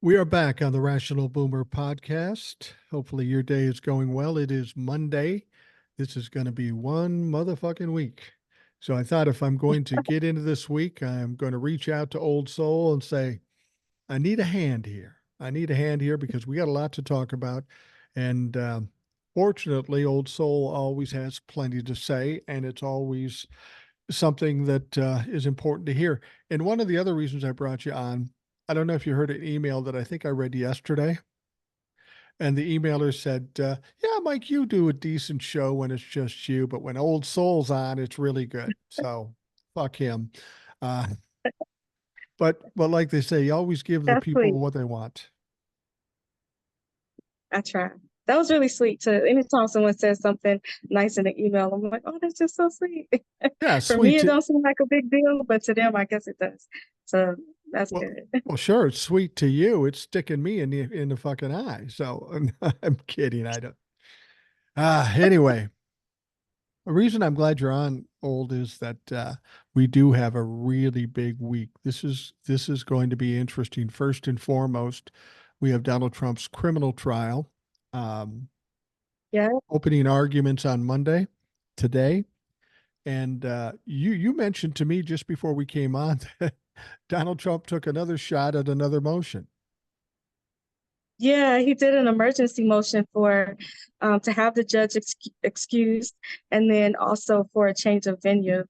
We are back on the Rational Boomer podcast. Hopefully, your day is going well. It is Monday. This is going to be one motherfucking week. So, I thought if I'm going to get into this week, I'm going to reach out to Old Soul and say, I need a hand here. I need a hand here because we got a lot to talk about. And fortunately, Old Soul always has plenty to say, and it's always something that is important to hear. And one of the other reasons I brought you on, I don't know if you heard an email that I think I read yesterday. And the emailer said, yeah, Mike, you do a decent show when it's just you, but when Old Soul's on, it's really good. So fuck him. Uh, but like they say, you always give the That's people sweet. what they want. I try. That was really sweet too. Anytime someone says something nice in an email, I'm like, oh, that's just so sweet. Yeah, For me, sweet. it don't seem like a big deal, but to them, I guess it does. So that's Well, good. well, sure, it's sweet to you. It's sticking me in the fucking eye. So I'm kidding. I don't. Anyway, the reason I'm glad you're on, Old, is that we do have a really big week. This is going to be interesting. First and foremost, we have Donald Trump's criminal trial, um, Yeah. opening arguments on Monday, today, and you mentioned to me just before we came on that Donald Trump took another shot at another motion. Yeah, he did an emergency motion for to have the judge excused, and then also for a change of venue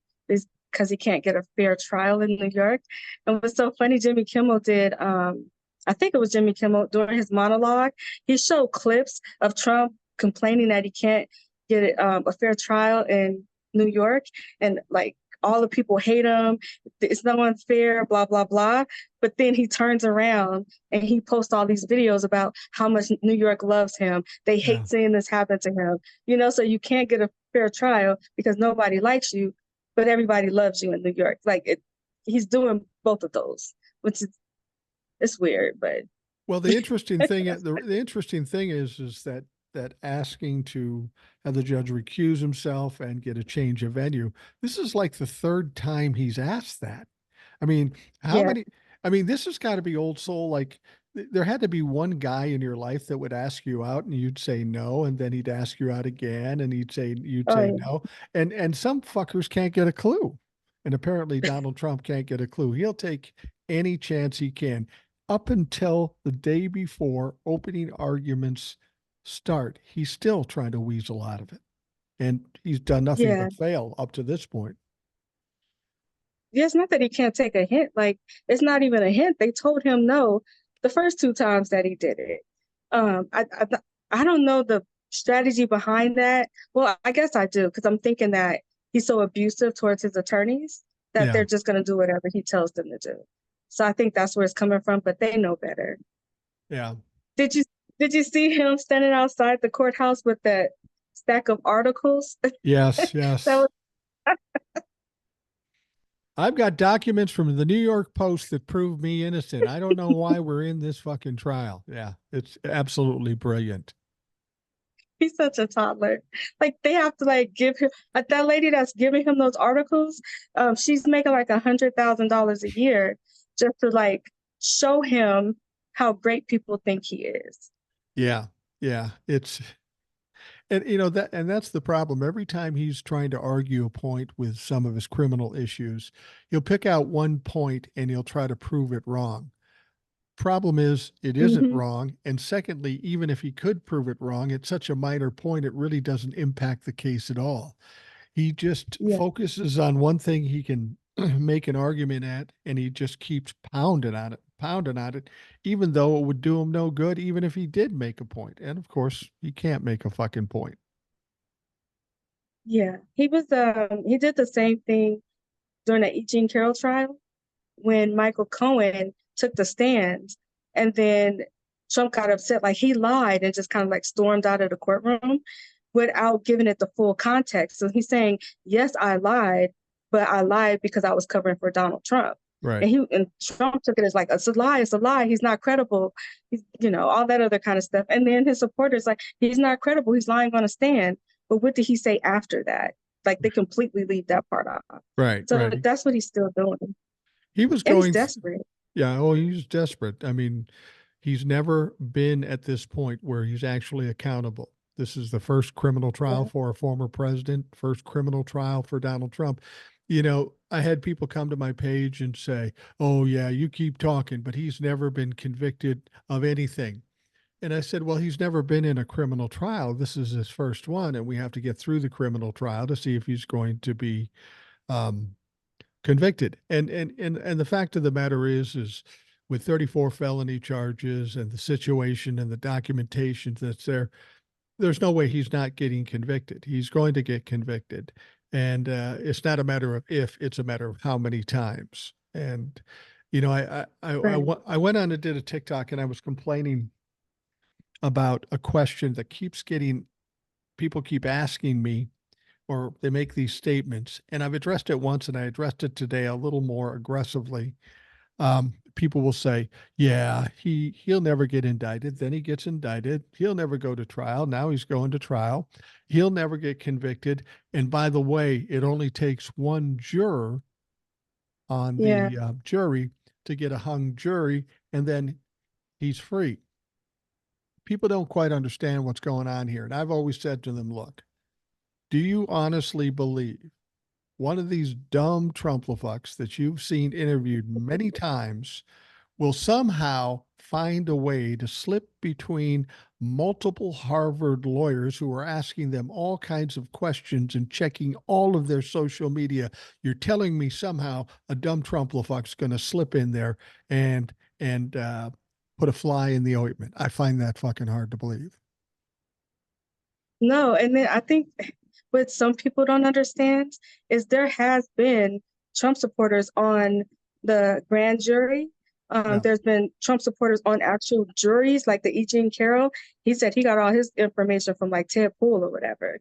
because he can't get a fair trial in New York. And what's so funny, Jimmy Kimmel did. I think it was Jimmy Kimmel during his monologue. He showed clips of Trump complaining that he can't get a fair trial in New York, and like all the people hate him. It's no unfair, blah blah blah. But then he turns around and he posts all these videos about how much New York loves him. They Yeah. hate seeing this happen to him. So you can't get a fair trial because nobody likes you, but everybody loves you in New York. He's doing both of those, which is it's weird, but Well, the interesting thing is that asking to have the judge recuse himself and get a change of venue. This is like the third time he's asked that. I mean, how yeah, many? I mean, this has got to be Old Soul. Like, there had to be one guy in your life that would ask you out, and you'd say no, and then he'd ask you out again, and you'd oh say yeah, no, and some fuckers can't get a clue, and apparently Donald Trump can't get a clue. He'll take any chance he can up until the day before opening arguments start. He's still trying to weasel out of it, and he's done nothing yeah. but fail up to this point. Yeah, it's not that he can't take a hint. Like it's not even a hint. They told him no the first two times that he did it. I don't know the strategy behind that. Well, I guess I do because I'm thinking that he's so abusive towards his attorneys that Yeah. they're just going to do whatever he tells them to do. So I think that's where it's coming from. But they know better. Yeah. Did you did you see him standing outside the courthouse with that stack of articles? Yes. That Yes. was I've got documents from the New York Post that prove me innocent. I don't know why we're in this fucking trial. Yeah, it's absolutely brilliant. He's such a toddler. Like they have to like give him that lady that's giving him those articles. She's making like $100,000 a year just to like show him how great people think he is. Yeah, yeah. And that's the problem. Every time he's trying to argue a point with some of his criminal issues, he'll pick out one point and he'll try to prove it wrong. Problem is, it isn't Hmm. wrong. And secondly, even if he could prove it wrong, it's such a minor point, it really doesn't impact the case at all. He just Yeah, focuses on one thing he can make an argument at, and he just keeps pounding on it, even though it would do him no good, even if he did make a point. And of course, he can't make a fucking point. yeah. He did the same thing during the E. Jean Carroll trial when Michael Cohen took the stand, and then Trump got upset, like he lied and just kind of like stormed out of the courtroom without giving it the full context. So he's saying, yes, I lied, but I lied because I was covering for Donald Trump. Right. And Trump took it as like, it's a lie, it's a lie. He's not credible. He's, all that other kind of stuff. And then his supporters like, he's not credible. He's lying on a stand. But what did he say after that? Like they completely leave that part off. Right. So Right. that's what he's still doing. He was And he's going, desperate. yeah, oh, he was desperate. I mean, He's never been at this point where he's actually accountable. This is the first criminal trial Yeah. for a former president, first criminal trial for Donald Trump. You know, I had people come to my page and say, "Oh, yeah, you keep talking, but he's never been convicted of anything." And I said, well, he's never been in a criminal trial. This is his first one, and we have to get through the criminal trial to see if he's going to be um, convicted. And the fact of the matter is with 34 felony charges and the situation and the documentation that's there, there's no way he's not getting convicted. He's going to get convicted, and it's not a matter of if; it's a matter of how many times. And you know, Right. I went on and did a TikTok, and I was complaining about a question that keeps getting people keep asking me, or they make these statements, and I've addressed it once and I addressed it today a little more aggressively. People will say, yeah, he'll never get indicted. Then he gets indicted. He'll never go to trial. Now he's going to trial. He'll never get convicted. And by the way, it only takes one juror on Yeah. the jury to get a hung jury, and then he's free. People don't quite understand what's going on here. And I've always said to them, look, do you honestly believe one of these dumb Trumplafucks that you've seen interviewed many times will somehow find a way to slip between multiple Harvard lawyers who are asking them all kinds of questions and checking all of their social media? You're telling me somehow a dumb Trumplafuck's going to slip in there and put a fly in the ointment? I find that fucking hard to believe. No, and then I think what some people don't understand is there has been Trump supporters on the grand jury. Yeah. There's been Trump supporters on actual juries, like the E. Jean Carroll. He said he got all his information from like Ted Pool or whatever.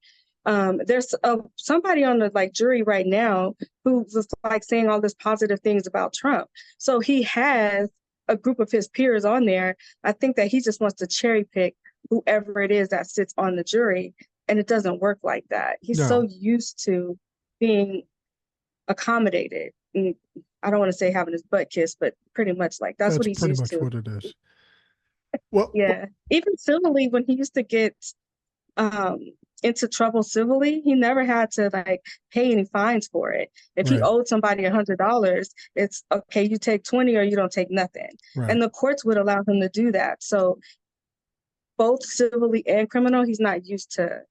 There's somebody on the like jury right now who was like saying all this positive things about Trump. So he has a group of his peers on there. I think that he just wants to cherry pick whoever it is that sits on the jury, and it doesn't work like that. He's so No, used to being accommodated. And I don't want to say having his butt kissed, but pretty much like that's what that's he's pretty used much to. what it is. What Yeah. Even civilly, when he used to get um into trouble civilly, he never had to like pay any fines for it. If he right, owed somebody $100, it's okay, you take 20 or you don't take nothing. right. And the courts would allow him to do that. So both civilly and criminal, he's not used to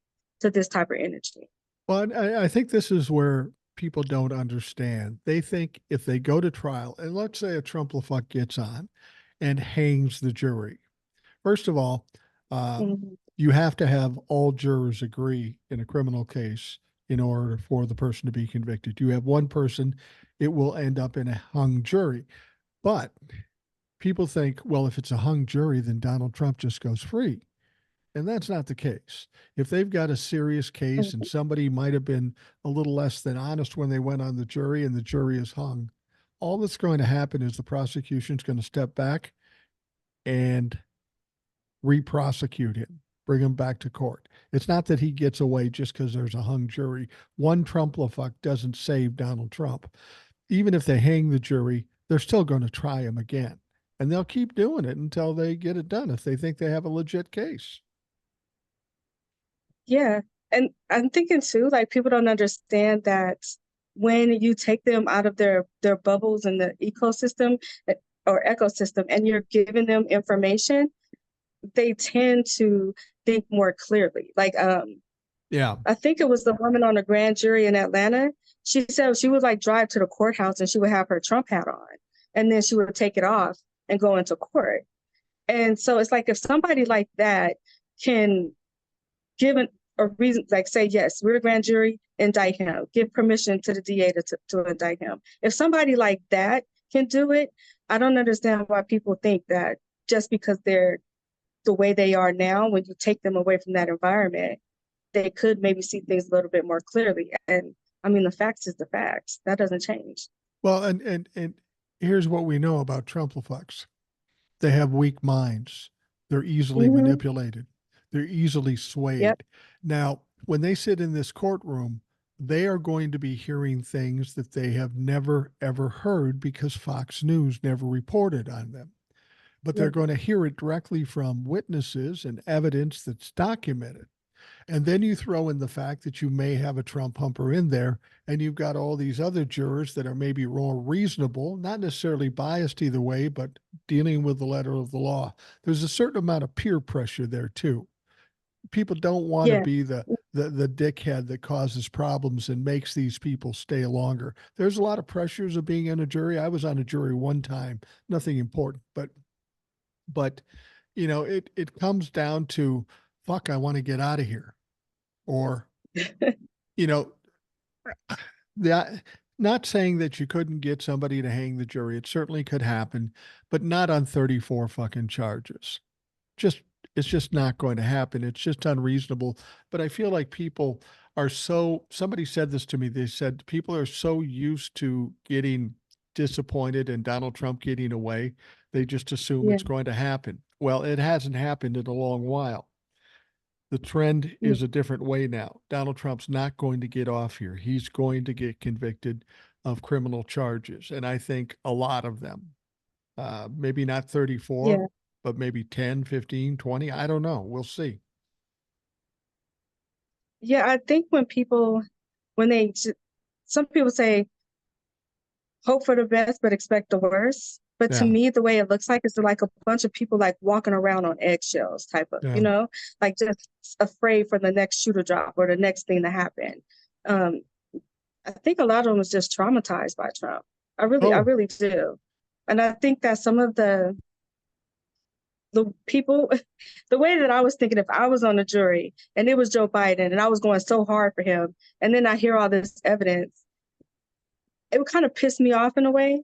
this type of energy. Well, I think this is where people don't understand. They think if they go to trial, and let's say a Trumplafuck gets on and hangs the jury. First of all, Mhm. you have to have all jurors agree in a criminal case in order for the person to be convicted. You have one person, it will end up in a hung jury. But people think, well, if it's a hung jury, then Donald Trump just goes free. And that's not the case. If they've got a serious case and Mhm. somebody might have been a little less than honest when they went on the jury and the jury is hung, all that's going to happen is the prosecution's going to step back and re-prosecute him, bring him back to court. It's not that he gets away just because there's a hung jury. One Trumplafuck doesn't save Donald Trump. Even if they hang the jury, they're still going to try him again. And they'll keep doing it until they get it done if they think they have a legit case. Yeah. And I'm thinking too, like people don't understand that when you take them out of their bubbles in the ecosystem or ecosystem and you're giving them information, they tend to think more clearly. Like Yeah. I think it was the woman on the grand jury in Atlanta. She said she would like drive to the courthouse and she would have her Trump hat on and then she would take it off and go into court. And so it's like if somebody like that can give a reason, like say, yes, we're the grand jury, indict him, give permission to the DA to indict him. If somebody like that can do it, I don't understand why people think that just because they're the way they are now, when you take them away from that environment, they could maybe see things a little bit more clearly. And I mean, the facts is the facts. That doesn't change. Well, and here's what we know about Trumplafucks. They have weak minds. They're easily Mm-hmm. manipulated. They're easily Yep. swayed. Now, when they sit in this courtroom, they are going to be hearing things that they have never ever heard because Fox News never reported on them. but Yeah. they're going to hear it directly from witnesses and evidence that's documented. And then you throw in the fact that you may have a Trump humper in there, and you've got all these other jurors that are maybe more reasonable, not necessarily biased either way, but dealing with the letter of the law. There's a certain amount of peer pressure there too. People don't want to Yeah. be the dickhead that causes problems and makes these people stay longer. There's a lot of pressures of being in a jury. I was on a jury one time, nothing important, but it comes down to, fuck, I want to get out of here. Or, you know, that, not saying that you couldn't get somebody to hang the jury. It certainly could happen, but not on 34 fucking charges. Just it's just not going to happen. It's just unreasonable. But I feel like people are somebody said this to me. They said people are so used to getting disappointed and Donald Trump getting away, they just assume Yeah. it's going to happen. Well, it hasn't happened in a long while. The trend Yeah. is a different way now. Donald Trump's not going to get off here. He's going to get convicted of criminal charges. And I think a lot of them, maybe not 34, Yeah. but maybe 10, 15, 20. I don't know. We'll see. Yeah. I think when some people say, hope for the best, but expect the worst. But to Yeah. me, the way it looks like is like a bunch of people like walking around on eggshells type of, Yeah. like just afraid for the next shoe to drop or the next thing to happen. Um, I think a lot of them was just traumatized by Trump. I Oh, really do. And I think that some of the people, the way that I was thinking, if I was on the jury and it was Joe Biden and I was going so hard for him, and then I hear all this evidence, it would kind of piss me off in a way.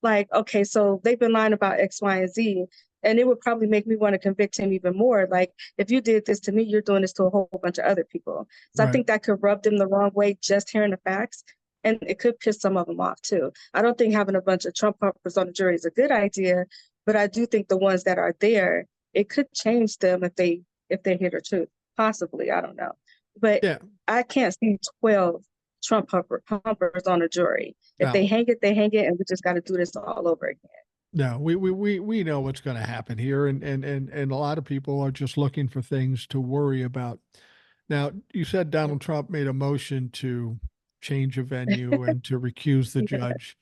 Like, okay, so they've been lying about X, Y, and Z. And it would probably make me want to convict him even more. Like, if you did this to me, you're doing this to a whole bunch of other people. So I right. think that could rub them the wrong way just hearing the facts. And it could piss some of them off too. I don't think having a bunch of Trump pumpers on the jury is a good idea, but I do think the ones that are there, it could change them if they hear the truth. Possibly, I don't know. But Yeah. I can't see 12 pumpers on a jury. If Now, they hang it, they hang it, and we just got to do this all over again. no, we know what's going to happen here, and a lot of people are just looking for things to worry about. Now, you said Donald Trump made a motion to change a venue and to recuse the Yeah, judge,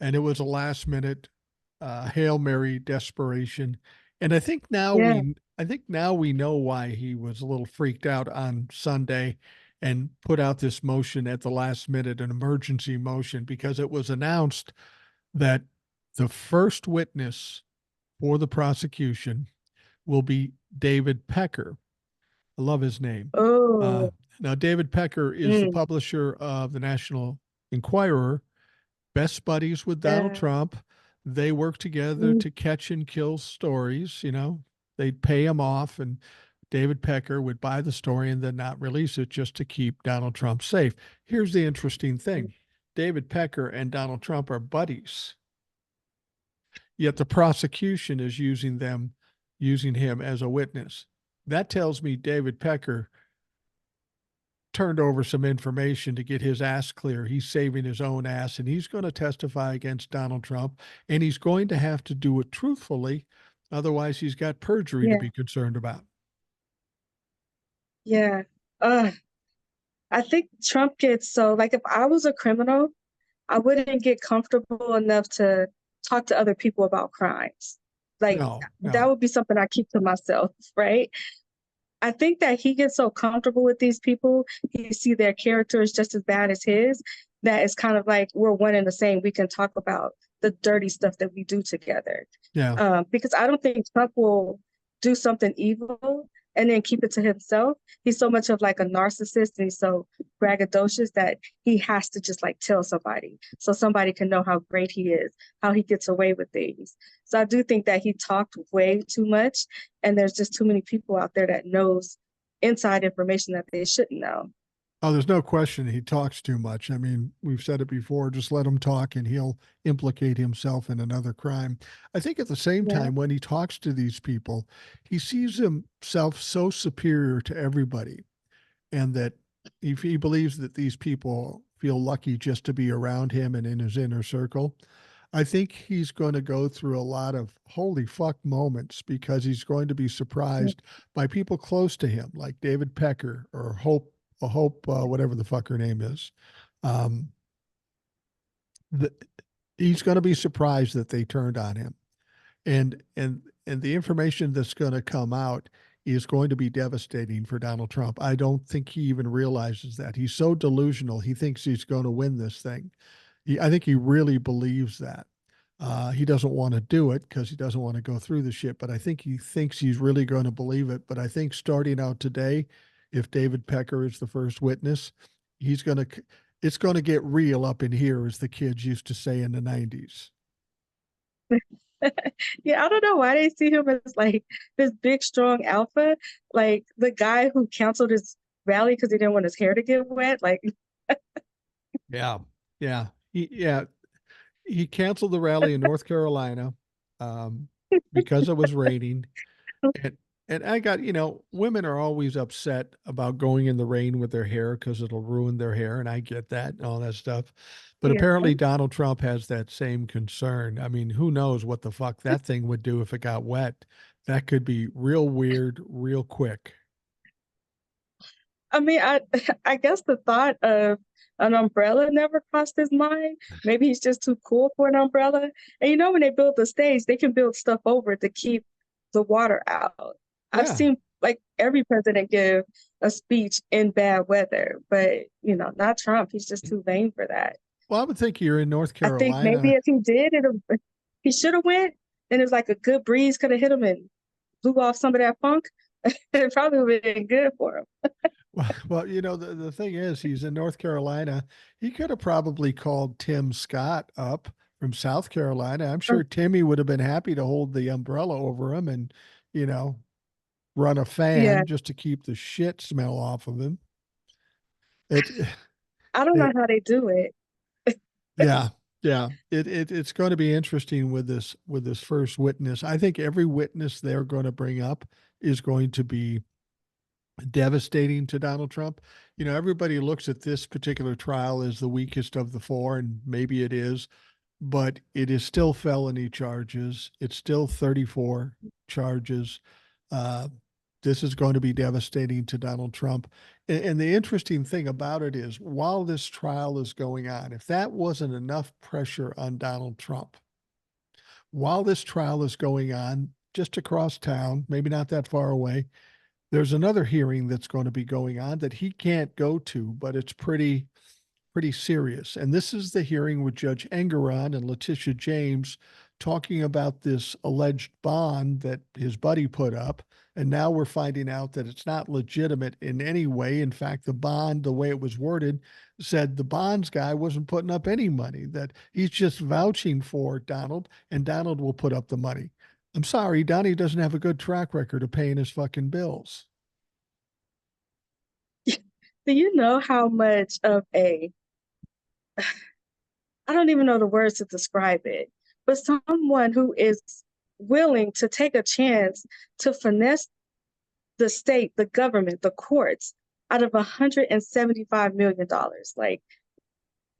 and it was a last minute Hail Mary desperation. And yeah, I think now we know why he was a little freaked out on Sunday and put out this motion at the last minute, an emergency motion, because it was announced that the first witness for the prosecution will be David Pecker. I love his name. Uh, oh, Now, David Pecker is the mm, publisher of the National Enquirer, best buddies with Donald yeah, Trump. They work together mm, to catch and kill stories. They'd pay him off, and David Pecker would buy the story and then not release it just to keep Donald Trump safe. Here's the interesting thing: David Pecker and Donald Trump are buddies, yet the prosecution is using him as a witness. That tells me David Pecker turned over some information to get his ass clear. He's saving his own ass, and he's going to testify against Donald Trump, and he's going to have to do it truthfully. Otherwise, he's got perjury to yeah, be concerned about. yeah. Uh, I think Trump gets so like if I was a criminal, I wouldn't get comfortable enough to talk to other people about crimes. Like No, that no. would be something I keep to myself, right? I think that he gets so comfortable with these people, he see their character is just as bad as his, that it's kind of like we're one and the same. We can talk about the dirty stuff that we do together. Yeah. Because I don't think Trump will do something evil and then keep it to himself. He's so much of like a narcissist and he's so braggadocious that he has to just like tell somebody so somebody can know how great he is, how he gets away with things. So I do think that he talked way too much and there's just too many people out there that knows inside information that they shouldn't know. Oh, there's no question he talks too much. I mean, we've said it before, just let him talk and he'll implicate himself in another crime. I think at the same Yeah, time, when he talks to these people, he sees himself so superior to everybody, and that he believes that these people feel lucky just to be around him and in his inner circle. I think he's going to go through a lot of holy fuck moments because he's going to be surprised by people close to him, like David Pecker or whatever the fuck her name is. Um, the, he's going to be surprised that they turned on him, and the information that's going to come out is going to be devastating for Donald Trump. I don't think he even realizes that. He's so delusional. He thinks he's going to win this thing. I think he really believes that. He doesn't want to do it because he doesn't want to go through the shit, but I think he thinks he's really going to believe it. But I think starting out today, if David Pecker is the first witness, he's going to, it's going to get real up in here, as the kids used to say in the 90s. Yeah, I don't know why they see him as like this big, strong alpha, like the guy who canceled his rally because he didn't want his hair to get wet. Like, Yeah. Yeah. He canceled the rally in North Carolina because it was raining. And I got, women are always upset about going in the rain with their hair because it'll ruin their hair, and I get that and all that stuff. But yeah. apparently Donald Trump has that same concern. I mean, who knows what the fuck that thing would do if it got wet? That could be real weird, real quick. I mean, I guess the thought of an umbrella never crossed his mind. Maybe he's just too cool for an umbrella. And when they build the stage, they can build stuff over it to keep the water out. I've Yeah. seen like every president give a speech in bad weather, but not Trump. He's just too vain for that. Well, I would think you're in North I think maybe Carolina. if he did, he should have went. And it was like a good breeze could have hit him and blew off some of that funk. It probably would have been good for him. Well, the thing is, he's in North Carolina. He could have probably called Tim Scott up from South Carolina. I'm sure Timmy would have been happy to hold the umbrella over him and, you know, run a Yeah, fan just to keep the shit smell off of him. It, I don't know it how they do it. yeah, yeah. It's going to be interesting with this first witness. I think every witness they're going to bring up is going to be devastating to Donald Trump. Everybody looks at this particular trial as the weakest of the four, and maybe it is, but it is still felony charges. It's still 34 charges. Uh, this is going to be devastating to Donald Trump. And the interesting thing about it is, while this trial is going on, if that wasn't enough pressure on Donald Trump, while this trial is going on just across town, maybe not that far away, there's another hearing that's going to be going on that he can't go to, but it's pretty serious. And this is the hearing with Judge Engeron and Letitia James talking about this alleged bond that his buddy put up. And now we're finding out that it's not legitimate in any way. In fact, the bond, the way it was worded, said the bonds guy wasn't putting up any money, that he's just vouching for Donald, and Donald will put up the money. I'm sorry, Donnie doesn't have a good track record of paying his fucking bills. Do you know how much of I don't even know the words to describe it, but someone who is willing to take a chance to finesse the state, the government, the courts out of $175 million. Like,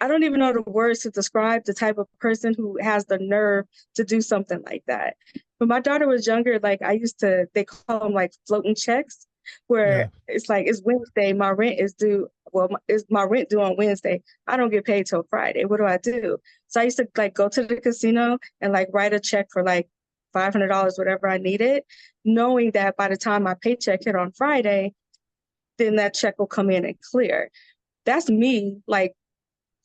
I don't even know the words to describe the type of person who has the nerve to do something like that. When my daughter was younger, like they call them like floating checks, where Yeah. it's like, it's Wednesday, my rent is due. Well, is my rent due on Wednesday? I don't get paid till Friday. What do I do? So I used to like go to the casino and like write a check for like $500, whatever I needed, knowing that by the time my paycheck hit on Friday, then that check will come in and clear. That's me like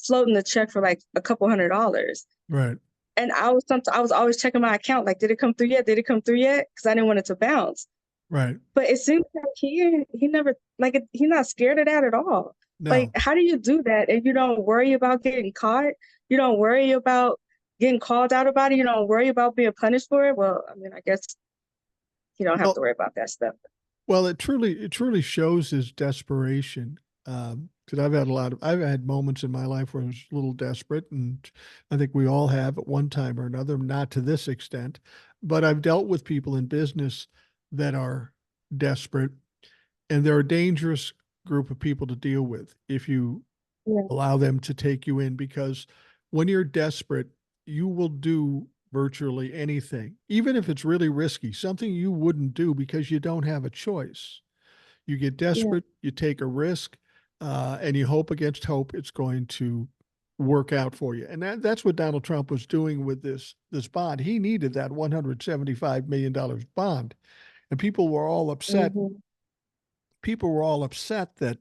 floating the check for like a couple $100. Right. And I was always checking my account, like, did it come through yet? Did it come through yet? Because I didn't want it to bounce. Right. But it seems like he never like he's not scared of that at all. Like, No. how do you do that and you don't worry about getting caught? You don't worry about getting called out about it. You don't worry about being punished for it. Well, I mean, I guess you don't have to Well, worry about that stuff. well, it truly shows his desperation. Because I've had moments in my life where I was a little desperate, and I think we all have at one time or another, not to this extent, but I've dealt with people in business that are desperate, and they're a dangerous group of people to deal with if you Yeah. allow them to take you in, because when you're desperate, you will do virtually anything, even if it's really risky, something you wouldn't do because you don't have a choice. You get Yeah. desperate, you take a risk, and you hope against hope it's going to work out for you. And that's what Donald Trump was doing with this bond. He needed that $175 million bond, and people were all upset. Hmm. People were all upset that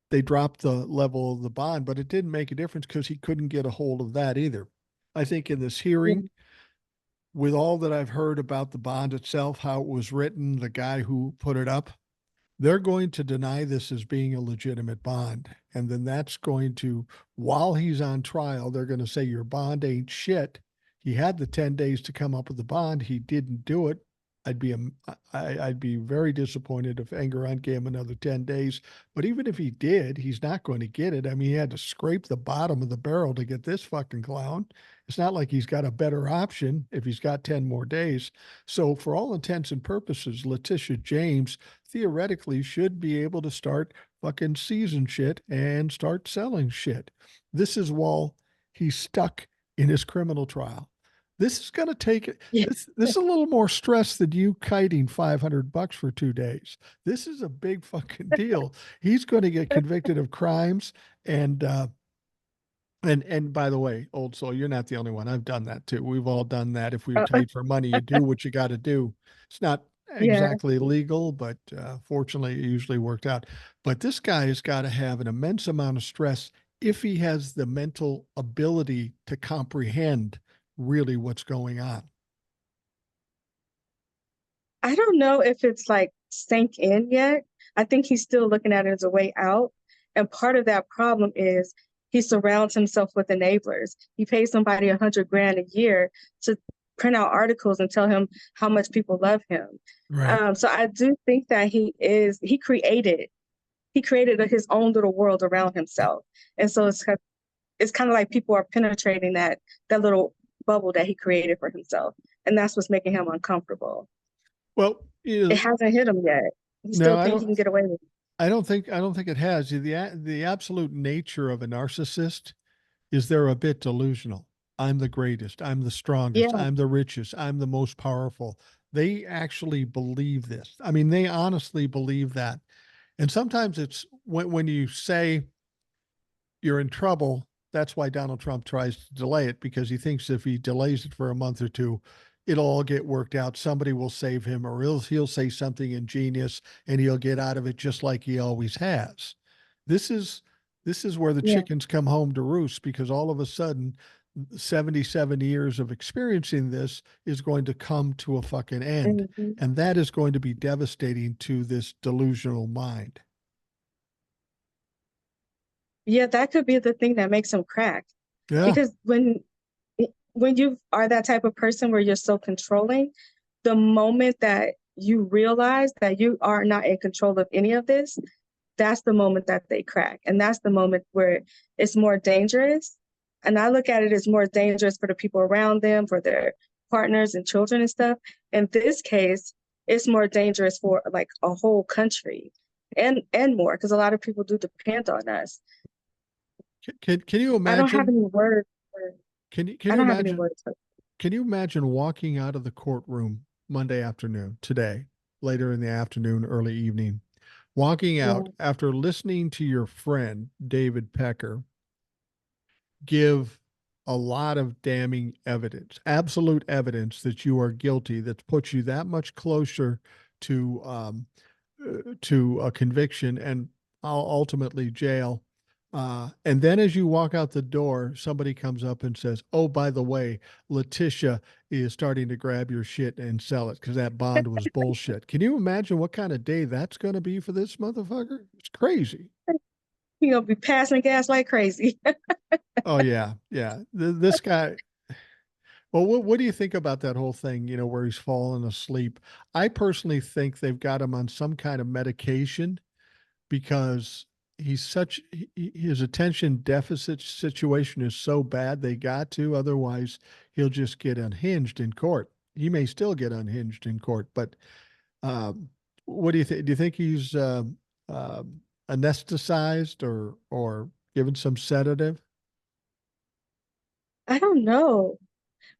they dropped the level of the bond, but it didn't make a difference because he couldn't get a hold of that either. I think in this Yeah. hearing, with all that I've heard about the bond itself, how it was written, the guy who put it up, they're going to deny this as being a legitimate bond. And then that's going to, while he's on trial, they're going to say your bond ain't shit. He had the 10 days to come up with the bond. He didn't do it. I'd be I'd be very disappointed if Engeron gave him another 10 days. But even if he did, he's not going to get it. I mean, he had to scrape the bottom of the barrel to get this fucking clown. It's not like he's got a better option if he's got 10 more days. So, for all intents and purposes, Letitia James theoretically should be able to start fucking season shit and start selling shit. This is while he's stuck in his criminal trial. This is going to take it. Yeah. This is a little more stress than you kiting $500 for 2 days. This is a big fucking deal. He's going to get convicted of crimes, and and by the way, old soul, you're not the only one. I've done that too. We've all done that. If we were Uh, tight for money, you do what you got to do. It's not yeah. exactly legal, but fortunately, it usually worked out. But this guy has got to have an immense amount of stress if he has the mental ability to comprehend really what's going on. I don't know if it's like sank in yet. I think he's still looking at it as a way out. And part of that problem is he surrounds himself with enablers. He pays somebody 100 grand a year to print out articles and tell him how much people love him. Right. So I do think that he created his own little world around himself. And so it's kind of like people are penetrating that little bubble that he created for himself. And that's what's making him uncomfortable. Well, It hasn't hit him yet. He no, still think he can get away with it. I don't think it has. The absolute nature of a narcissist is they're a bit delusional. I'm the greatest. I'm the strongest. Yeah, I'm the richest. I'm the most powerful. They actually believe this. I mean, they honestly believe that. And sometimes it's when you say you're in trouble, that's why Donald Trump tries to delay it, because he thinks if he delays it for a month or two, it'll all get worked out. Somebody will save him, or he'll say something ingenious and he'll get out of it just like he always has. This is this is where the yeah. chickens come home to roost, because all of a sudden 77 years of experiencing this is going to come to a fucking end. Hmm. And that is going to be devastating to this delusional mind. Yeah, that could be the thing that makes him crack. Yeah. Because when you are that type of person where you're so controlling, the moment that you realize that you are not in control of any of this, that's the moment that they crack. And that's the moment where it's more dangerous. And I look at it as more dangerous for the people around them, for their partners and children and stuff. In this case, it's more dangerous for like a whole country and more, because a lot of people do depend on us. Can you I don't have imagine? any words for Can I you don't have any imagine? words for Can you imagine walking out of the courtroom Monday afternoon, today, later in the afternoon, early evening, walking out yeah. after listening to your friend, David Pecker, give a lot of damning evidence, absolute evidence that you are guilty, that puts you that much closer to to a conviction and ultimately jail. And then as you walk out the door, somebody comes up and says, "Oh, by the way, Letitia is starting to grab your shit and sell it because that bond was bullshit." Can you imagine what kind of day that's going to be for this motherfucker? It's crazy. You're gonna be passing gas like crazy. Oh yeah, yeah. This guy. Well, what do you think about that whole thing? You know, where he's fallen asleep. I personally think they've got him on some kind of medication because his attention deficit situation is so bad they got to, otherwise he'll just get unhinged in court. He may still get unhinged in court, but um, what do you think? Do you think he's anesthetized or given some sedative? I don't know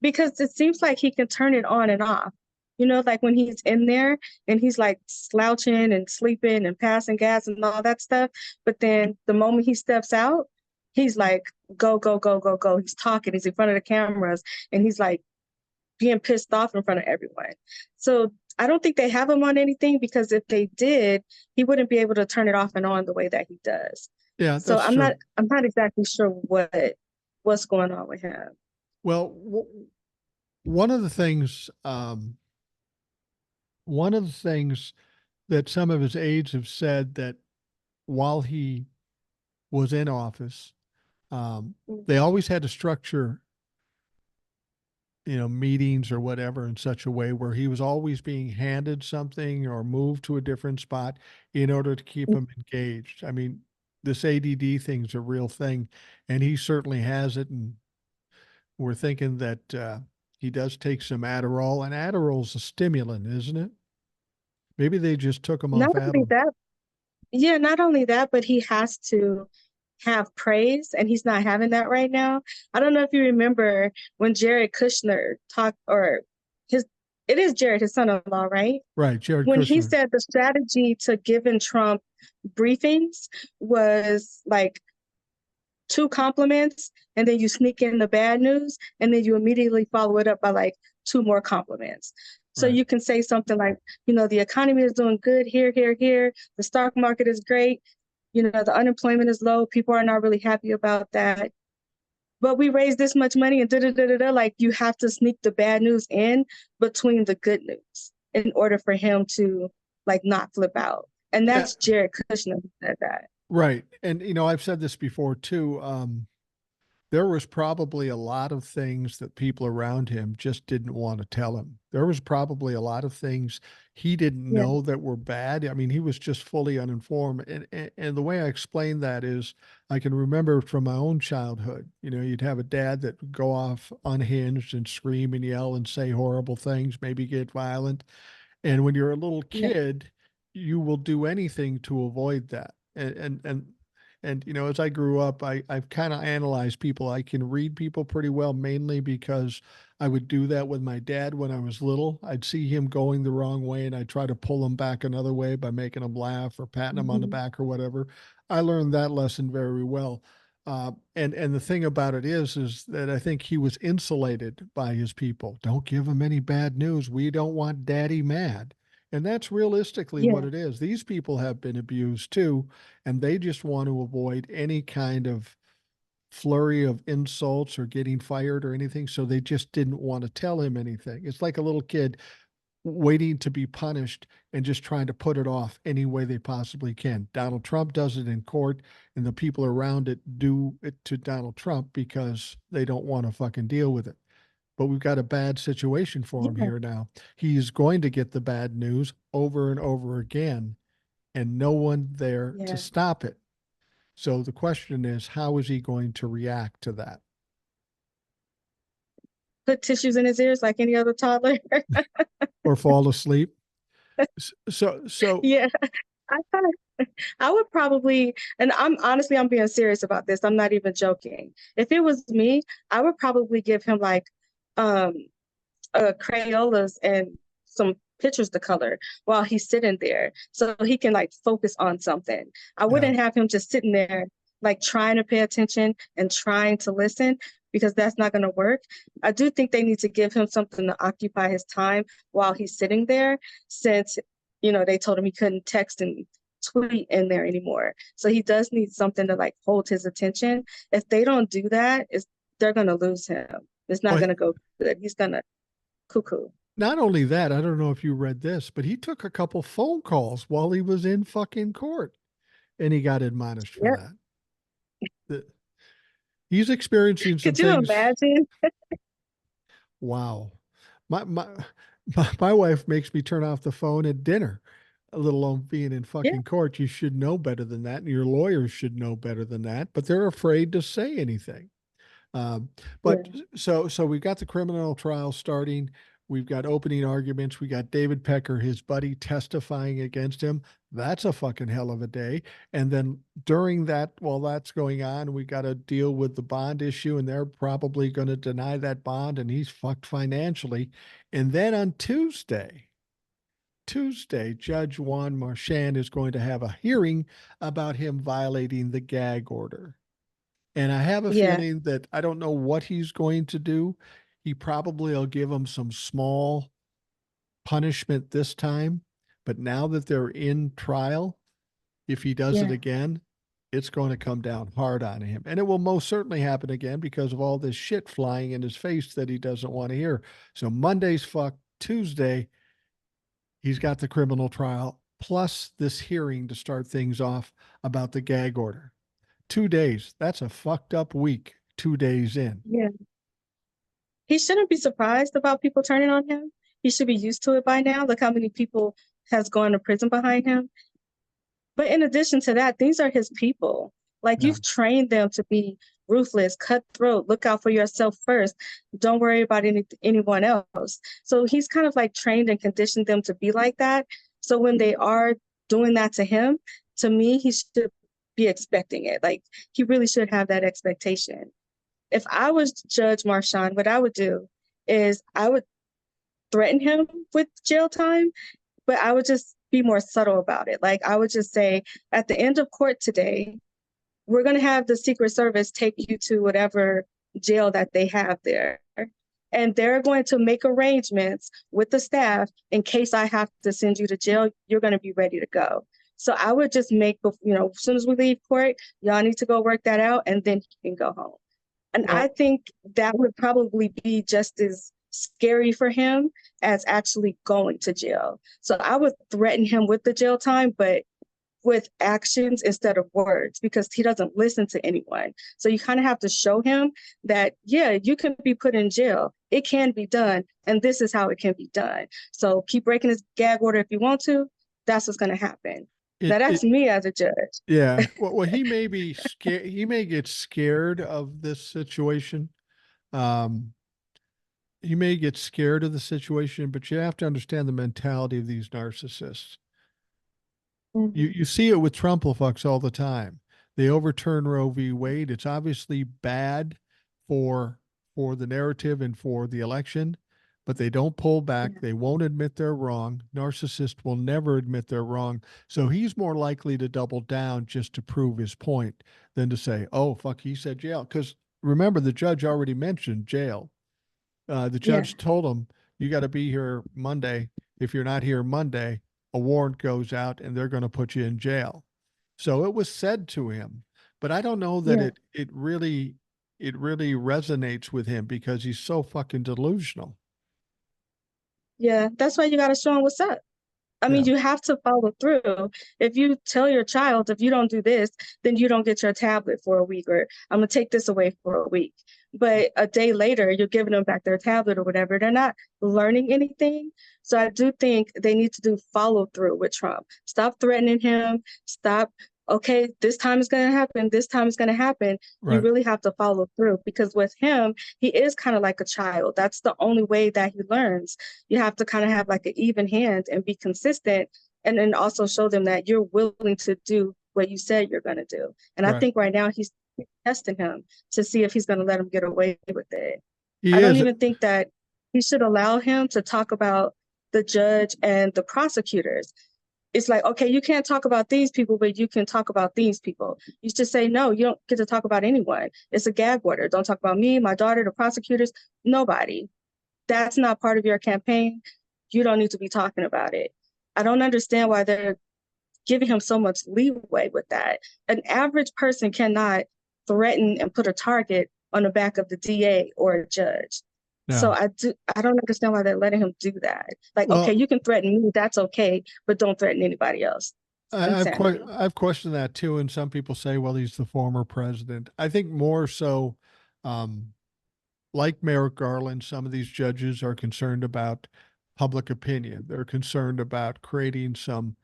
because it seems like he can turn it on and off. Like when he's in there and he's like slouching and sleeping and passing gas and all that stuff. But then the moment he steps out, he's like, go, go, go, go, go. He's talking, he's in front of the cameras, and he's like being pissed off in front of everyone. So I don't think they have him on anything because if they did, he wouldn't be able to turn it off and on the way that he does. Yeah, So that's true. I'm not exactly sure what's going on with him. Well, one of the things, one of the things that some of his aides have said that while he was in office, they always had to structure, meetings or whatever in such a way where he was always being handed something or moved to a different spot in order to keep him engaged. I mean, this ADD thing's a real thing, and he certainly has it. And we're thinking that he does take some Adderall, and Adderall's a stimulant, isn't it? Maybe they just took him Not off only Adderall. that, yeah, not only that, but he has to have praise, and he's not having that right now. I don't know if you remember when Jared Kushner talked, or his, it is Jared, his son-in-law, right? Right, Jared When he Kushner. said the strategy to giving Trump briefings was like two compliments, and then you sneak in the bad news, and then you immediately follow it up by like two more compliments. So Right. you can say something like, the economy is doing good here, here, here. The stock market is great. The unemployment is low. People are not really happy about that. But we raised this much money and da da da da da. Like you have to sneak the bad news in between the good news in order for him to like not flip out. And Yeah, that's Jared Kushner who said that. right. And I've said this before too. There was probably a lot of things that people around him just didn't want to tell him. There was probably a lot of things he didn't Yeah, know that were bad. I mean, he was just fully uninformed. And the way I explain that is I can remember from my own childhood, you'd have a dad that would go off unhinged and scream and yell and say horrible things, maybe get violent. And when you're a little yeah, kid, you will do anything to avoid that. And as I grew up, I've kind of analyzed people. I can read people pretty well, mainly because I would do that with my dad when I was little. I'd see him going the wrong way, and I'd try to pull him back another way by making him laugh or patting him on the mhm, back or whatever. I learned that lesson very well. And the thing about it is that I think he was insulated by his people. Don't give him any bad news. We don't want daddy mad. And that's realistically what yeah, it is. These people have been abused too, and they just want to avoid any kind of flurry of insults or getting fired or anything. So they just didn't want to tell him anything. It's like a little kid waiting to be punished and just trying to put it off any way they possibly can. Donald Trump does it in court, and the people around it do it to Donald Trump because they don't want to fucking deal with it. But we've got a bad situation for him yeah, here now. He's going to get the bad news over and over again, and no one there to yeah. stop it. So the question is, how is he going to react to that? Put tissues in his ears like any other toddler. Or fall asleep? So, Yeah, I thought I would probably, and I'm being serious about this. I'm not even joking. If it was me, I would probably give him like um Crayolas and some pictures to color while he's sitting there so he can like focus on something. I yeah. wouldn't have him just sitting there like trying to pay attention and trying to listen because that's not going to work. I do think they need to give him something to occupy his time while he's sitting there since they told him he couldn't text and tweet in there anymore. So he does need something to like hold his attention. If they don't do that, they're going to lose him. It's not Well, going to go good. He's going to cuckoo. not only that, I don't know if you read this, but he took a couple phone calls while he was in fucking court, and he got admonished for Yep. that. The- He's experiencing some Could you things. imagine? Wow. My, my my wife makes me turn off the phone at dinner, let alone being in Yeah, fucking court. You should know better than that, and your lawyers should know better than that, but they're afraid to say anything. Um, but yeah. so we've got the criminal trial starting. We've got opening arguments. We got David Pecker, his buddy, testifying against him. That's a fucking hell of a day. And then during that, while that's going on, we got to deal with the bond issue, and they're probably going to deny that bond, and he's fucked financially. And then on Tuesday, Judge Juan Marchand is going to have a hearing about him violating the gag order. And I have a Yeah, feeling that I don't know what he's going to do. He probably will give him some small punishment this time. But now that they're in trial, if he does it yeah, again, it's going to come down hard on him. And it will most certainly happen again because of all this shit flying in his face that he doesn't want to hear. So Monday's fucked. Tuesday, he's got the criminal trial plus this hearing to start things off about the gag order. 2 days. That's a fucked up week, 2 days in. yeah. He shouldn't be surprised about people turning on him. He should be used to it by now. Look how many people has gone to prison behind him. But in addition to that, these are his people. Like Yeah. you've trained them to be ruthless, cutthroat, look out for yourself first. Don't worry about anyone else. So he's kind of like trained and conditioned them to be like that. So when they are doing that to him, to me, he should be expecting it. Like he really should have that expectation. If I was Judge Marchand, what I would do is I would threaten him with jail time, but I would just be more subtle about it. Like I would just say, at the end of court today, we're going to have the Secret Service take you to whatever jail that they have there. And they're going to make arrangements with the staff in case I have to send you to jail, you're going to be ready to go. So I would just make, as soon as we leave court, y'all need to go work that out and then you can go home. And I Well, think that would probably be just as scary for him as actually going to jail. So I would threaten him with the jail time, but with actions instead of words, because he doesn't listen to anyone. So you kind of have to show him that, yeah, you can be put in jail. It can be done. And this is how it can be done. So keep breaking his gag order if you want to. That's what's going to happen. Now, it that's me as a judge. yeah. Well, he may be scared. He may get scared of this situation. Um, he may get scared of the situation, but you have to understand the mentality of these narcissists. You Mhm. you see it with Trumplefucks all the time. They overturn Roe v. Wade. It's obviously bad for the narrative and for the election, but they don't pull back. They won't admit they're wrong. Narcissists will never admit they're wrong. So he's more likely to double down just to prove his point than to say, "Oh fuck, he said jail." Because remember, the judge already mentioned jail. The Yeah, judge told him, "You got to be here Monday. If you're not here Monday, a warrant goes out and they're going to put you in jail." So it was said to him, but I don't know that yeah, it really resonates with him because he's so fucking delusional. yeah. That's why you got to show him what's up. I mean, Yeah, you have to follow through. If you tell your child, if you don't do this, then you don't get your tablet for a week, or I'm going to take this away for a week. But a day later, you're giving them back their tablet or whatever. They're not learning anything. So I do think they need to do follow through with Trump. Stop threatening him. Stop. Okay, this time is going to happen. This time is going to happen. You right, really have to follow through, because with him, he is kind of like a child. That's the only way that he learns. You have to kind of have like an even hand and be consistent, and then also show them that you're willing to do what you said you're going to do. And I right. think right now he's testing him to see if he's going to let him get away with it. He I don't is. even think that he should allow him to talk about the judge and the prosecutors. It's like, okay, you can't talk about these people, but you can talk about these people. You should say, no, you don't get to talk about anyone. It's a gag order. Don't talk about me, my daughter, the prosecutors, nobody. That's not part of your campaign. You don't need to be talking about it. I don't understand why they're giving him so much leeway with that. An average person cannot threaten and put a target on the back of the DA or a judge. So No. I don't understand why they're letting him do that. Like, okay, Well, you can threaten me, that's okay, but don't threaten anybody else. It's insanity. I've questioned that too, and some people say, well, he's the former president. I think more so, um, like Merrick Garland, some of these judges are concerned about public opinion. They're concerned about creating some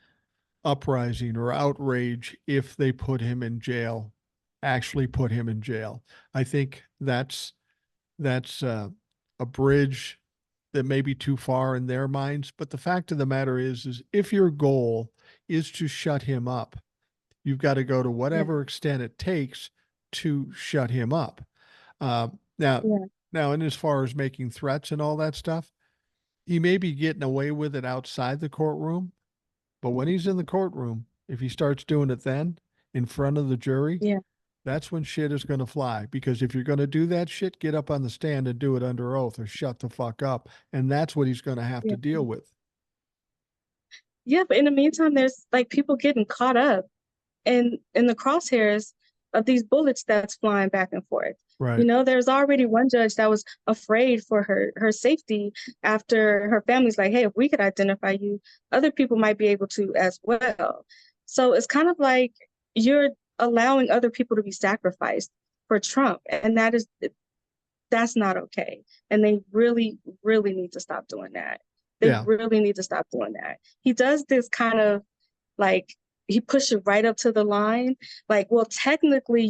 uprising or outrage if they put him in jail, actually put him in jail. I think that's a bridge that may be too far in their minds. But the fact of the matter is if your goal is to shut him up, you've got to go to Yeah, whatever extent it takes to shut him up. Uh, now, yeah, now, and as far as making threats and all that stuff, he may be getting away with it outside the courtroom, but when he's in the courtroom, if he starts doing it then in front of the jury, yeah, that's when shit is going to fly. Because if you're going to do that shit, get up on the stand and do it under oath or shut the fuck up. And that's what he's going to have yeah. to deal with. Yeah, but in the meantime, there's like people getting caught up in the crosshairs of these bullets that's flying back and forth. Right. There's already one judge that was afraid for her safety after her family's like, hey, if we could identify you, other people might be able to as well. So it's kind of like you're allowing other people to be sacrificed for Trump, and that's not okay. And they really, really need to stop doing that. They Yeah. really need to stop doing that. He does this kind of like he pushed it right up to the line. Like, well, technically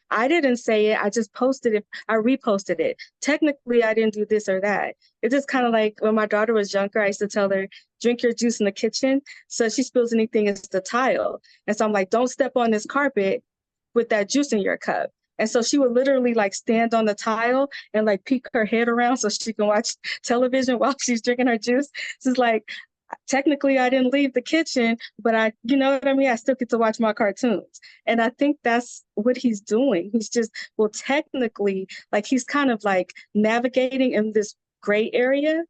I didn't say it. I just posted it. I reposted it. Technically, I didn't do this or that. It's just kind of like when my daughter was younger, I used to tell her, drink your juice in the kitchen. So if she spills anything, it's the tile. And so I'm like, don't step on this carpet with that juice in your cup. And so she would literally like stand on the tile and like peek her head around so she can watch television while she's drinking her juice. So it's like, technically I didn't leave the kitchen, but you know what I mean? I still get to watch my cartoons. And I think that's what he's doing. He's just, well, technically, like he's kind of like navigating in this gray area.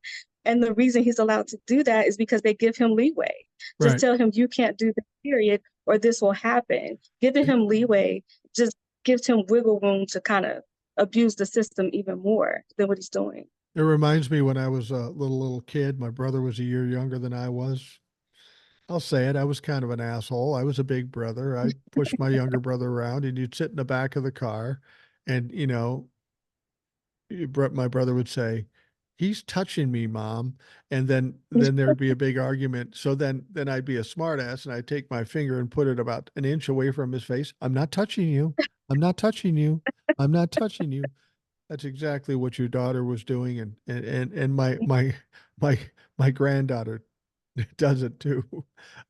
And the reason he's allowed to do that is because they give him leeway. Just Right. tell him you can't do this period or this will happen. Giving him leeway just gives him wiggle room to kind of abuse the system even more than what he's doing. It reminds me when I was a little kid, my brother was a year younger than I was. I'll say it. I was kind of an asshole. I was a big brother. I pushed my younger brother around, and you'd sit in the back of the car, and my brother would say, "He's touching me, mom," and then there'd be a big argument. So then I'd be a smartass, and I'd take my finger and put it about an inch away from his face. I'm not touching you. I'm not touching you. I'm not touching you. That's exactly what your daughter was doing, and my my granddaughter does it too.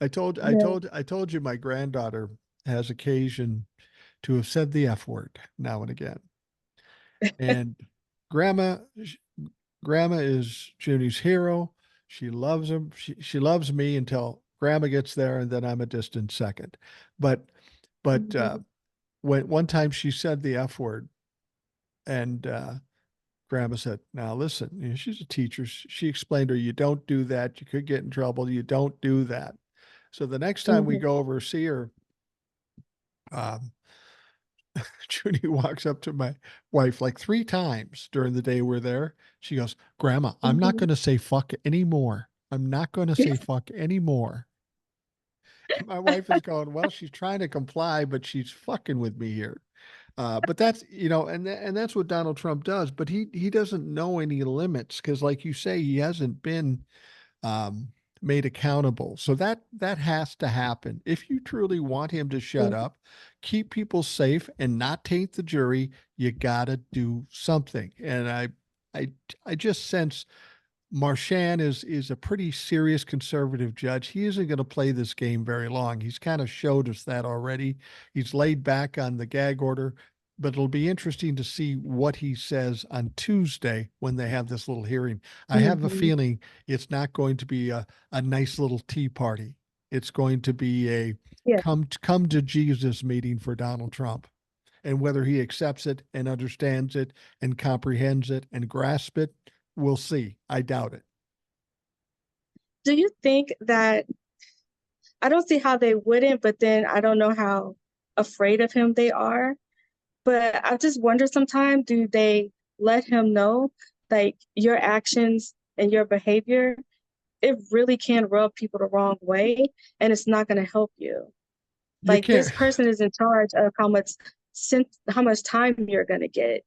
Yeah. I told you my granddaughter has occasion to have said the F word now and again. And grandma grandma is Junie's hero. She loves him. She loves me until grandma gets there, and then I'm a distant second. But Mhm. when one time she said the F word, and grandma said, now listen, she's a teacher. She explained to her, you don't do that. You could get in trouble. You don't do that. So the next time we Mhm. go over see her, um, Judy walks up to my wife like 3 times during the day we're there. She goes, Grandma, I'm not Mhm. going to say fuck anymore. I'm not going to say fuck anymore. And my wife is going, well, she's trying to comply, but she's fucking with me here. But that's and that's what Donald Trump does. But he doesn't know any limits because, like you say, he hasn't been um, made accountable. So that has to happen. If you truly want him to shut Yeah. up, keep people safe, and not taint the jury, you gotta do something. And I I just sense Marchand is a pretty serious conservative judge. He isn't going to play this game very long. He's kind of showed us that already. He's laid back on the gag order, but it'll be interesting to see what he says on Tuesday when they have this little hearing. I have a Mhm. feeling it's not going to be a nice little tea party. It's going to be a Yeah. come to Jesus meeting for Donald Trump. And whether he accepts it and understands it and comprehends it and grasps it, we'll see. I doubt it. Do you think that I don't see how they wouldn't, but then I don't know how afraid of him they are. But I just wonder sometimes, do they let him know like your actions and your behavior, it really can rub people the wrong way and it's not going to help you. You Like can't. this person is in charge of how much time you're going to get.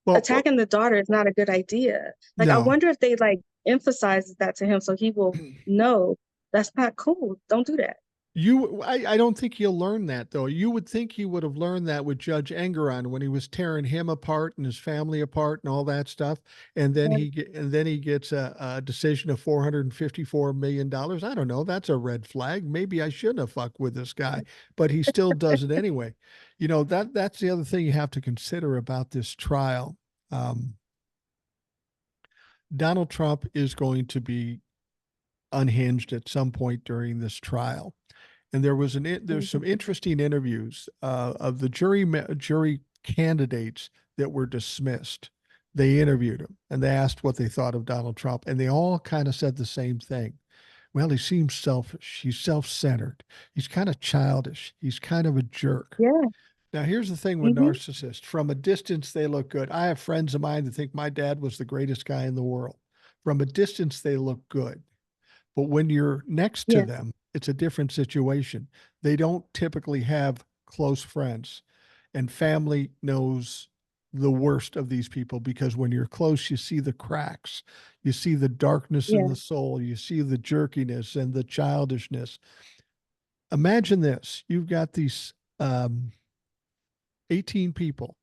Well, Attacking the daughter is not a good idea. Like I no. wonder if they like emphasizes that to him so he will know that's not cool. Don't do that. I don't think he'll learn that though. You would think he would have learned that with Judge Engeron when he was tearing him apart and his family apart and all that stuff. And then he gets a decision of $454 million. I don't know. That's a red flag. Maybe I shouldn't have fucked with this guy, but he still does it anyway. That's the other thing you have to consider about this trial. Um, Donald Trump is going to be unhinged at some point during this trial. And there's some interesting interviews of the jury candidates that were dismissed. They interviewed him and they asked what they thought of Donald Trump, and they all kind of said the same thing. Well, he seems selfish. He's self-centered. He's kind of childish. He's kind of a jerk. Yeah. Now, here's the thing with Hmm. narcissists. From a distance, they look good. I have friends of mine that think my dad was the greatest guy in the world. From a distance, they look good. But when you're next to Yeah. them, it's a different situation. They don't typically have close friends, and family knows the worst of these people because when you're close, you see the cracks, you see the darkness in Yeah. the soul, you see the jerkiness and the childishness. Imagine this: you've got these 18 people,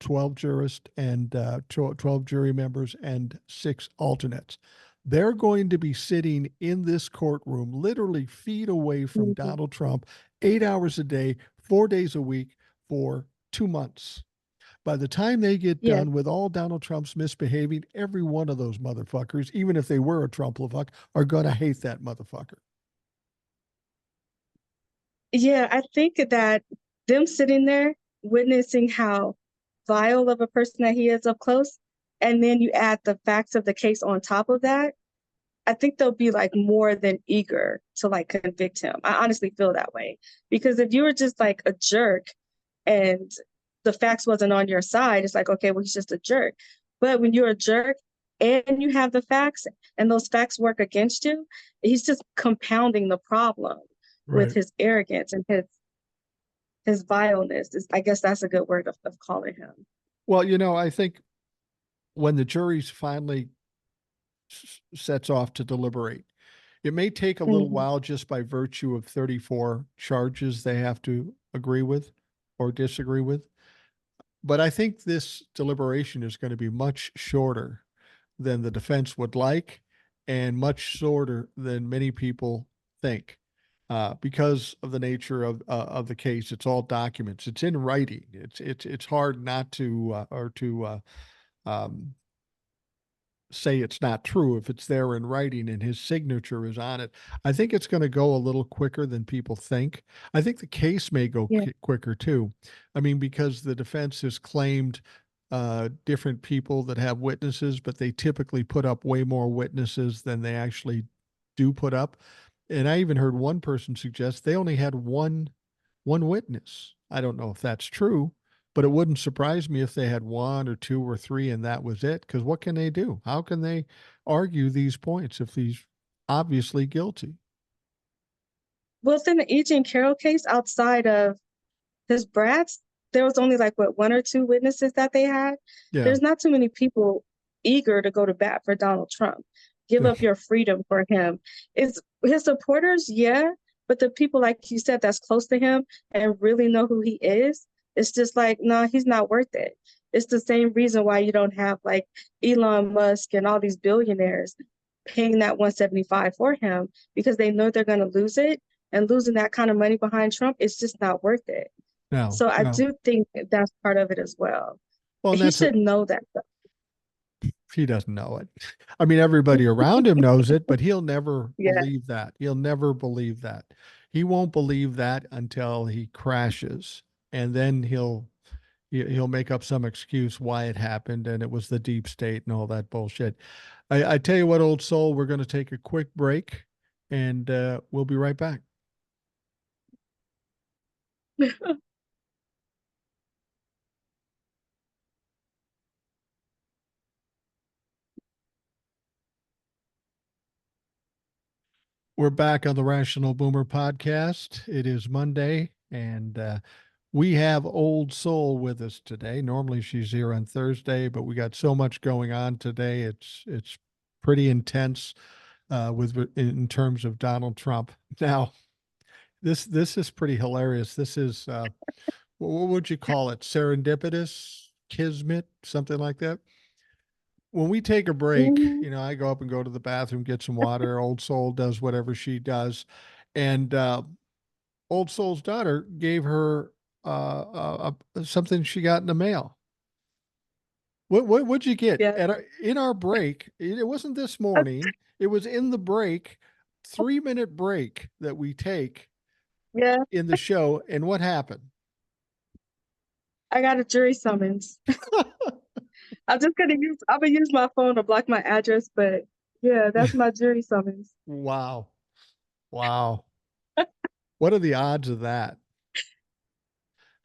12 jurists and 12 jury members and 6 alternates. They're going to be sitting in this courtroom, literally feet away from Mhm. Donald Trump, 8 hours a day, 4 days a week for 2 months. By the time they get Yeah. done with all Donald Trump's misbehaving, every one of those motherfuckers, even if they were a Trump-lefuck, are going to hate that motherfucker. Yeah, I think that them sitting there witnessing how vile of a person that he is up close, and then you add the facts of the case on top of that, I think they'll be like more than eager to like convict him. I honestly feel that way. Because if you were just like a jerk and the facts wasn't on your side, it's like, okay, well, he's just a jerk. But when you're a jerk and you have the facts and those facts work against you, he's just compounding the problem with Right. his arrogance and his vileness. I guess that's a good word of calling him. Well, I think when the jury's finally sets off to deliberate, it may take a little Mhm. while just by virtue of 34 charges they have to agree with or disagree with. But I think this deliberation is going to be much shorter than the defense would like and much shorter than many people think. Because of the nature of the case, it's all documents. It's in writing. It's hard not to or to um, say it's not true if it's there in writing and his signature is on it. I think it's going to go a little quicker than people think. I think the case may go Yeah. quicker too. I mean, because the defense has claimed different people that have witnesses, but they typically put up way more witnesses than they actually do put up. And I even heard one person suggest they only had one witness. I don't know if that's true, but it wouldn't surprise me if they had one or two or three and that was it. Because what can they do? How can they argue these points if he's obviously guilty? Well, in the E. Jean Carroll case, outside of his brats, there was only like what 1 or 2 witnesses that they had. Yeah. There's not too many people eager to go to bat for Donald Trump. Give up your freedom for him. Is his supporters, yeah, but the people like you said that's close to him and really know who he is, it's just like, no, he's not worth it. It's the same reason why you don't have like Elon Musk and all these billionaires paying that 175 for him because they know they're going to lose it, and losing that kind of money behind Trump is just not worth it. No, So I no. do think that's part of it as well. Well, and He that's a, should know that though. he doesn't know it. I mean, everybody around him knows it, but he'll never Yeah. believe that. He'll never believe that. He won't believe that until he crashes. And then he'll make up some excuse why it happened and it was the deep state and all that bullshit. I tell you what, old soul, we're going to take a quick break and we'll be right back. We're back on the Rational Boomer podcast. It is Monday and we have Old Soul with us today. Normally she's here on Thursday, but we got so much going on today. It's pretty intense with in terms of Donald Trump. Now, this is pretty hilarious. This is what would you call it? Serendipitous, kismet, something like that. When we take a break, Mhm. I go up and go to the bathroom, get some water. Old Soul does whatever she does, and Old Soul's daughter gave her something she got in the mail. What'd you get Yeah. in our break? It wasn't this morning. It was in the break, 3-minute break that we take Yeah. in the show. And what happened? I got a jury summons. I'm gonna use my phone to block my address, but yeah, that's my jury summons. Wow, wow. What are the odds of that?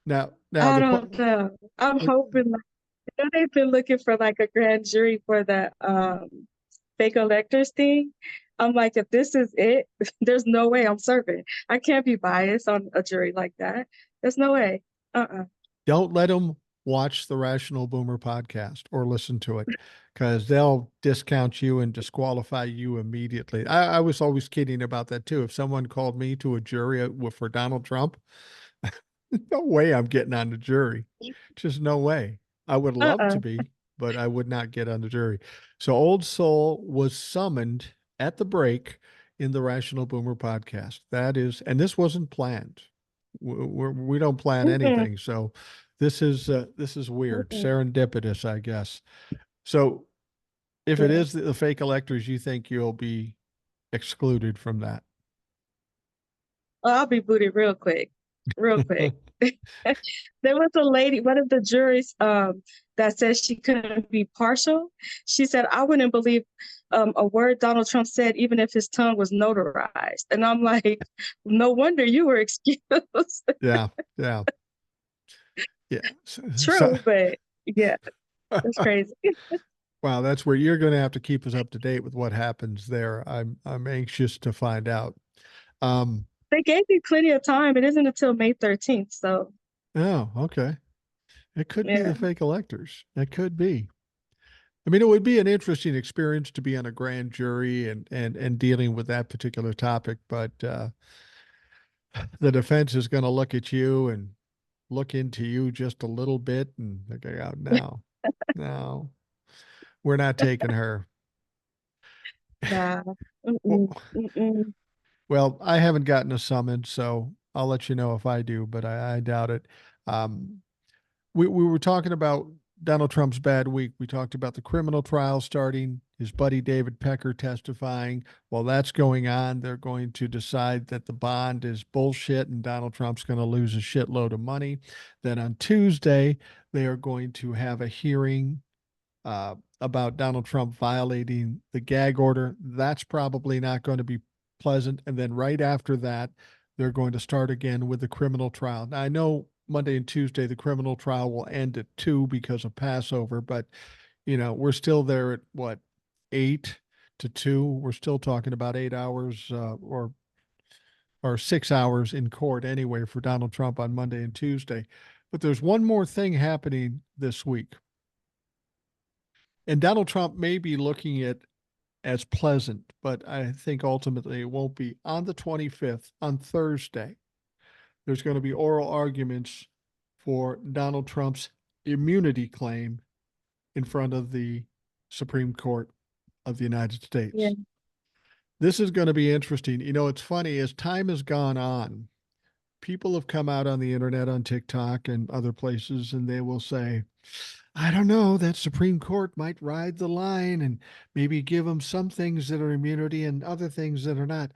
Now I the don't know. I'm hoping like, they've been looking for like a grand jury for the fake electors thing. I'm like, if this is it, there's no way I'm serving. I can't be biased on a jury like that. There's no way. Uh-uh. don't let them watch the Rational Boomer podcast or listen to it because they'll discount you and disqualify you immediately. I was always kidding about that too. If someone called me to a jury for Donald Trump, no way I'm getting on the jury. Just no way. I would love to Uh-uh. be, but I would not get on the jury. So Old Soul was summoned at the break in the Rational Boomer podcast. That is, and this wasn't planned. We don't plan Mm-mm. anything. So this is weird, Mm-mm. serendipitous, I guess. So if it Yeah. is the fake electors, you think you'll be excluded from that? Well, I'll be booted real quick. Real quick. There was a lady, one of the juries, that said she couldn't be partial. She said, I wouldn't believe a word Donald Trump said, even if his tongue was notarized. And I'm like, no wonder you were excused. Yeah, yeah, yeah. True, but yeah, that's crazy. Wow, that's where you're going to have to keep us up to date with what happens there. I'm anxious to find out. Um, They gave me plenty of time. It isn't until May 13th. So oh, okay. It could be yeah. the fake electors. It could be. I mean, it would be an interesting experience to be on a grand jury and dealing with that particular topic, but the defense is going to look at you and look into you just a little bit and they go, "Oh, no, no, we're not taking her." Nah. Well, Mm-mm. Mm-mm. well, I haven't gotten a summons, so I'll let you know if I do, but I doubt it. Um, we were talking about Donald Trump's bad week. We talked about the criminal trial starting, his buddy David Pecker testifying. While that's going on, they're going to decide that the bond is bullshit and Donald Trump's going to lose a shitload of money. Then on Tuesday, they are going to have a hearing about Donald Trump violating the gag order. That's probably not going to be pleasant. And then right after that, they're going to start again with the criminal trial. Now, I know Monday and Tuesday, the criminal trial will end at 2 because of Passover, but we're still there at what, 8 to 2. We're still talking about 8 hours or 6 hours in court anyway for Donald Trump on Monday and Tuesday. But there's one more thing happening this week. And Donald Trump may be looking at as pleasant, but I think ultimately it won't be. On the 25th, on Thursday, there's going to be oral arguments for Donald Trump's immunity claim in front of the Supreme Court of the United Yeah. States. This is going to be interesting. It's funny, as time has gone on, people have come out on the internet, on TikTok and other places, and they will say, I don't know, that Supreme Court might ride the line and maybe give him some things that are immunity and other things that are not.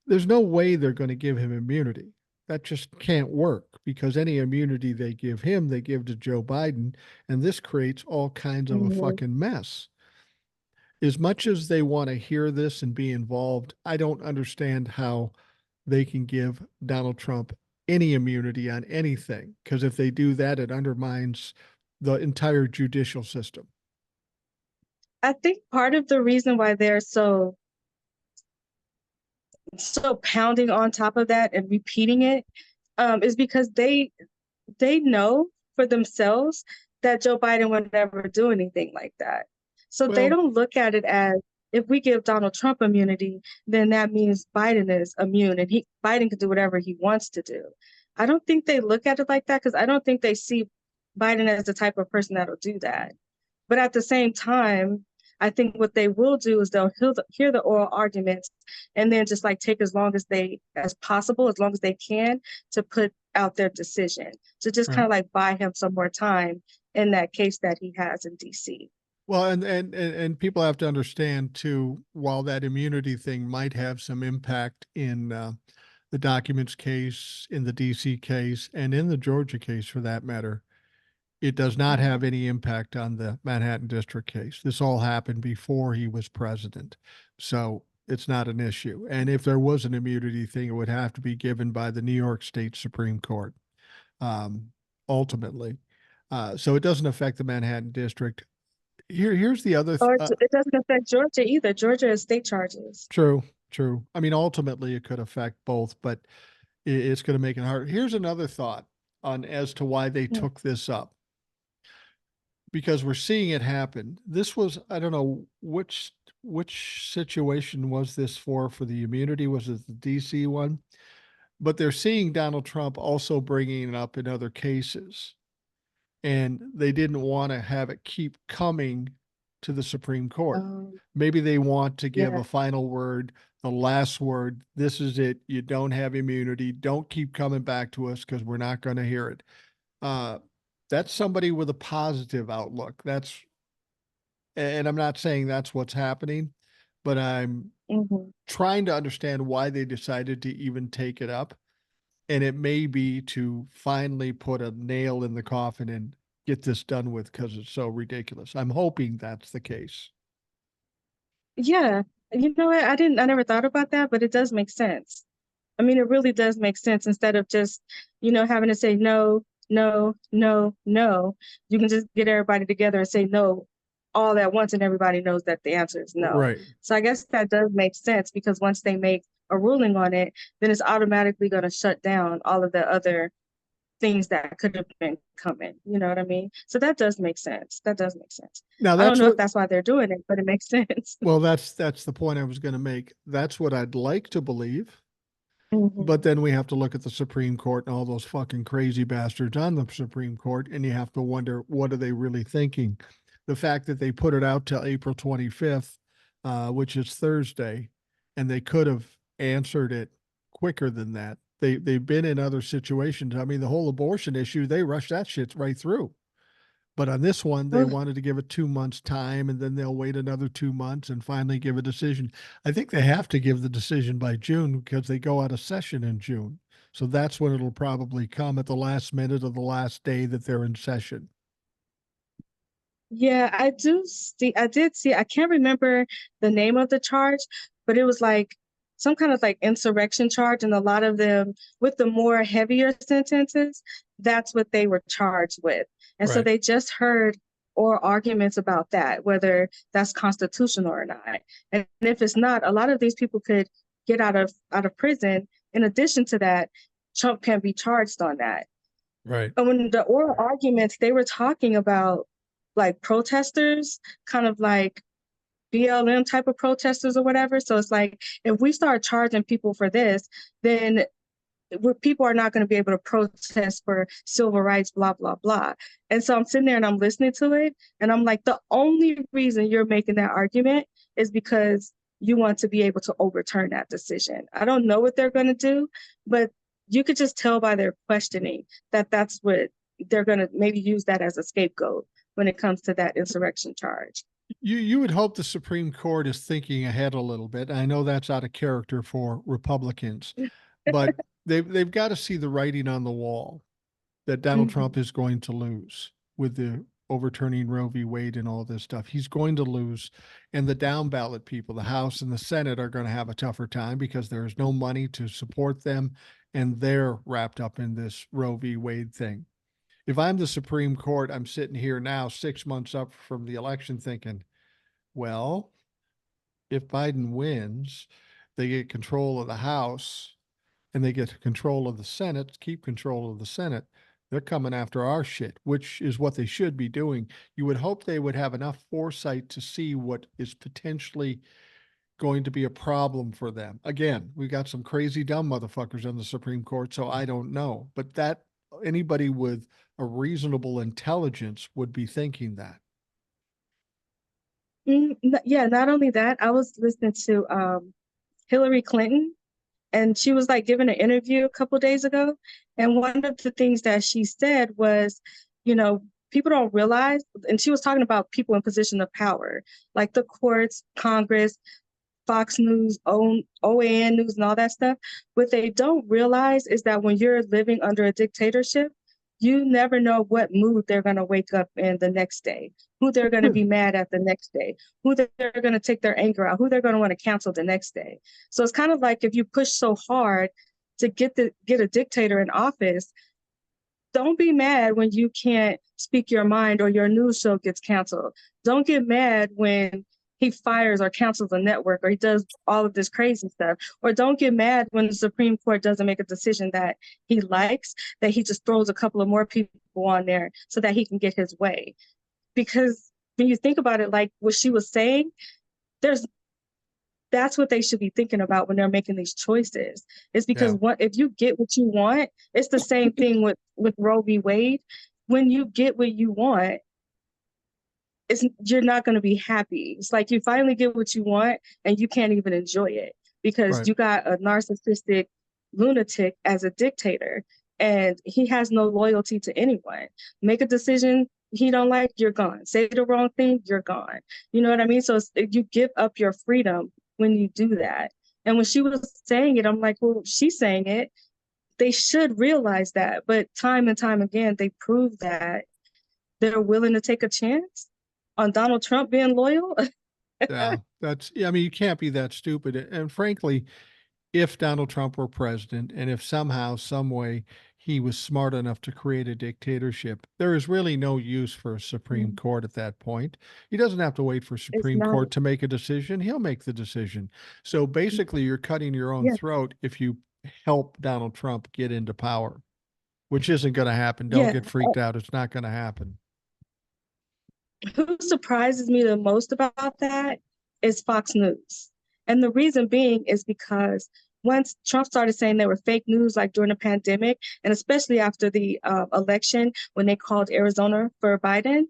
There's no way they're going to give him immunity. That just can't work because any immunity they give him, they give to Joe Biden. And this creates all kinds of a Mhm. fucking mess. As much as they want to hear this and be involved, I don't understand how they can give Donald Trump any immunity on anything. Because if they do that, it undermines the entire judicial system. I think part of the reason why they're so pounding on top of that and repeating it is because they know for themselves that Joe Biden would never do anything like that. So they Well, don't look at it as if we give Donald Trump immunity, then that means Biden is immune and Biden can do whatever he wants to do. I don't think they look at it like that because I don't think they see Biden as the type of person that'll do that. But at the same time, I think what they will do is they'll hear the oral arguments and then just like take as long as possible, as long as they can, to put out their decision, to just kind of like buy him some more time in that case that he has in DC. Well, and people have to understand too, while that immunity thing might have some impact in the documents case, in the DC case, and in the Georgia case for that matter, it does not have any impact on the Manhattan District case. This all happened before he was president. So it's not an issue. And if there was an immunity thing, it would have to be given by the New York State Supreme Court, ultimately. So it doesn't affect the Manhattan District. Here's the other Or it doesn't affect Georgia either. Georgia is state charges. True. I mean, ultimately it could affect both, but it's going to make it hard. Here's another thought on as to why they took this up. Because we're seeing it happen. This was, I don't know which situation was this for the immunity. Was it the DC one? But they're seeing Donald Trump also bringing it up in other cases. And they didn't want to have it keep coming to the Supreme Court. Maybe they want to give a final word, the last word. This is it. You don't have immunity. Don't keep coming back to us because we're not going to hear it. That's somebody with a positive outlook. And I'm not saying that's what's happening, but I'm trying to understand why they decided to even take it up. And it may be to finally put a nail in the coffin and get this done with because it's so ridiculous. I'm hoping that's the case. Yeah. You know what? I never thought about that, but it does make sense. I mean, it really does make sense instead of just, having to say no, no, no, no. You can just get everybody together and say no all at once and everybody knows that the answer is no. Right. So I guess that does make sense because once they make a ruling on it, then it's automatically going to shut down all of the other things that could have been coming. You know what I mean? So that does make sense. Now I don't know if that's why they're doing it, but it makes sense. Well, that's the point I was going to make. That's what I'd like to believe. But then we have to look at the Supreme Court and all those fucking crazy bastards on the Supreme Court, and you have to wonder, what are they really thinking? The fact that they put it out till April 25th, which is Thursday, and they could have answered it quicker than that. They've been in other situations. I mean, the whole abortion issue, they rushed that shit right through. But on this one, they wanted to give it 2 months time, and then they'll wait another 2 months and finally give a decision. I think they have to give the decision by June because they go out of session in June. So that's when it'll probably come, at the last minute of the last day that they're in session. Yeah, I did see, I can't remember the name of the charge, but it was like some kind of like insurrection charge. And a lot of them, with the more heavier sentences, that's what they were charged with. And so they just heard oral arguments about that, whether that's constitutional or not. And if it's not, a lot of these people could get out of prison. In addition to that, Trump can be charged on that. Right. And when the oral arguments, they were talking about like protesters, kind of like BLM type of protesters or whatever. So it's like, if we start charging people for this, then people are not going to be able to protest for civil rights, blah, blah, blah. And so I'm sitting there and I'm listening to it. And I'm like, the only reason you're making that argument is because you want to be able to overturn that decision. I don't know what they're going to do, but you could just tell by their questioning that that's what they're going to maybe use that as a scapegoat when it comes to that insurrection charge. You would hope the Supreme Court is thinking ahead a little bit. I know that's out of character for Republicans, but they've got to see the writing on the wall that Donald Trump is going to lose with the overturning Roe v. Wade and all this stuff. He's going to lose. And the down ballot people, the House and the Senate, are going to have a tougher time because there is no money to support them. And they're wrapped up in this Roe v. Wade thing. If I'm the Supreme Court, I'm sitting here now 6 months up from the election thinking, well, if Biden wins, they get control of the House and they get control of the Senate, keep control of the Senate. They're coming after our shit, which is what they should be doing. You would hope they would have enough foresight to see what is potentially going to be a problem for them. Again, we got some crazy dumb motherfuckers on the Supreme Court, so I don't know. But that anybody with a reasonable intelligence would be thinking that. Yeah, not only that, I was listening to Hillary Clinton, and she was like giving an interview a couple days ago. And one of the things that she said was, you know, people don't realize, and she was talking about people in position of power, like the courts, Congress, Fox News, OAN News, and all that stuff. What they don't realize is that when you're living under a dictatorship, you never know what mood they're going to wake up in the next day, who they're going to be mad at the next day, who they're going to take their anger out, who they're going to want to cancel the next day. So it's kind of like if you push so hard to get a dictator in office, don't be mad when you can't speak your mind or your news show gets canceled. Don't get mad when he fires or cancels a network or he does all of this crazy stuff. Or don't get mad when the Supreme Court doesn't make a decision that he likes, that he just throws a couple of more people on there so that he can get his way. Because when you think about it, like what she was saying, that's what they should be thinking about when they're making these choices. It's because if you get what you want, it's the same thing with Roe v. Wade. When you get what you want, you're not going to be happy. It's like you finally get what you want and you can't even enjoy it because you got a narcissistic lunatic as a dictator and he has no loyalty to anyone. Make a decision he don't like, you're gone. Say the wrong thing, you're gone. You know what I mean? So you give up your freedom when you do that. And when she was saying it, I'm like, well, she's saying it. They should realize that. But time and time again, they prove that they're willing to take a chance on Donald Trump being loyal. Yeah, I mean, you can't be that stupid. And frankly, if Donald Trump were president and if somehow, some way he was smart enough to create a dictatorship, there is really no use for a Supreme Court at that point. He doesn't have to wait for It's Supreme not. Court to make a decision. He'll make the decision. So basically, you're cutting your own Yeah. throat if you help Donald Trump get into power, which isn't going to happen. Don't Yeah. get freaked out. It's not going to happen. Who surprises me the most about that is Fox News. And the reason being is because once Trump started saying they were fake news, like during the pandemic, and especially after the election, when they called Arizona for Biden,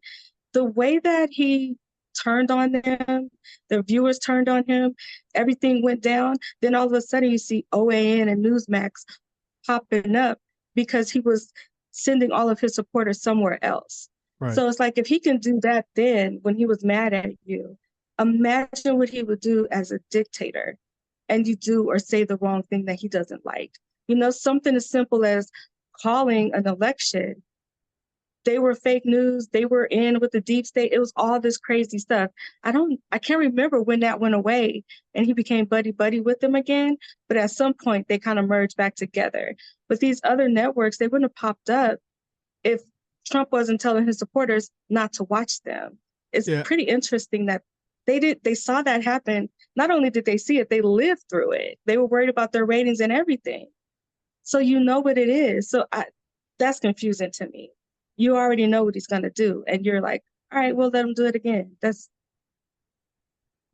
the way that he turned on them, the viewers turned on him, everything went down. Then all of a sudden you see OAN and Newsmax popping up because he was sending all of his supporters somewhere else. Right. So it's like if he can do that then when he was mad at you, imagine what he would do as a dictator and you do or say the wrong thing that he doesn't like. You know, something as simple as calling an election. They were fake news. They were in with the deep state. It was all this crazy stuff. I can't remember when that went away and he became buddy buddy with them again. But at some point they kind of merged back together. But these other networks, they wouldn't have popped up if Trump wasn't telling his supporters not to watch them. It's pretty interesting that they saw that happen. Not only did they see it, they lived through it. They were worried about their ratings and everything. So you know what it is. So that's confusing to me. You already know what he's going to do. And you're like, all right, we'll let him do it again.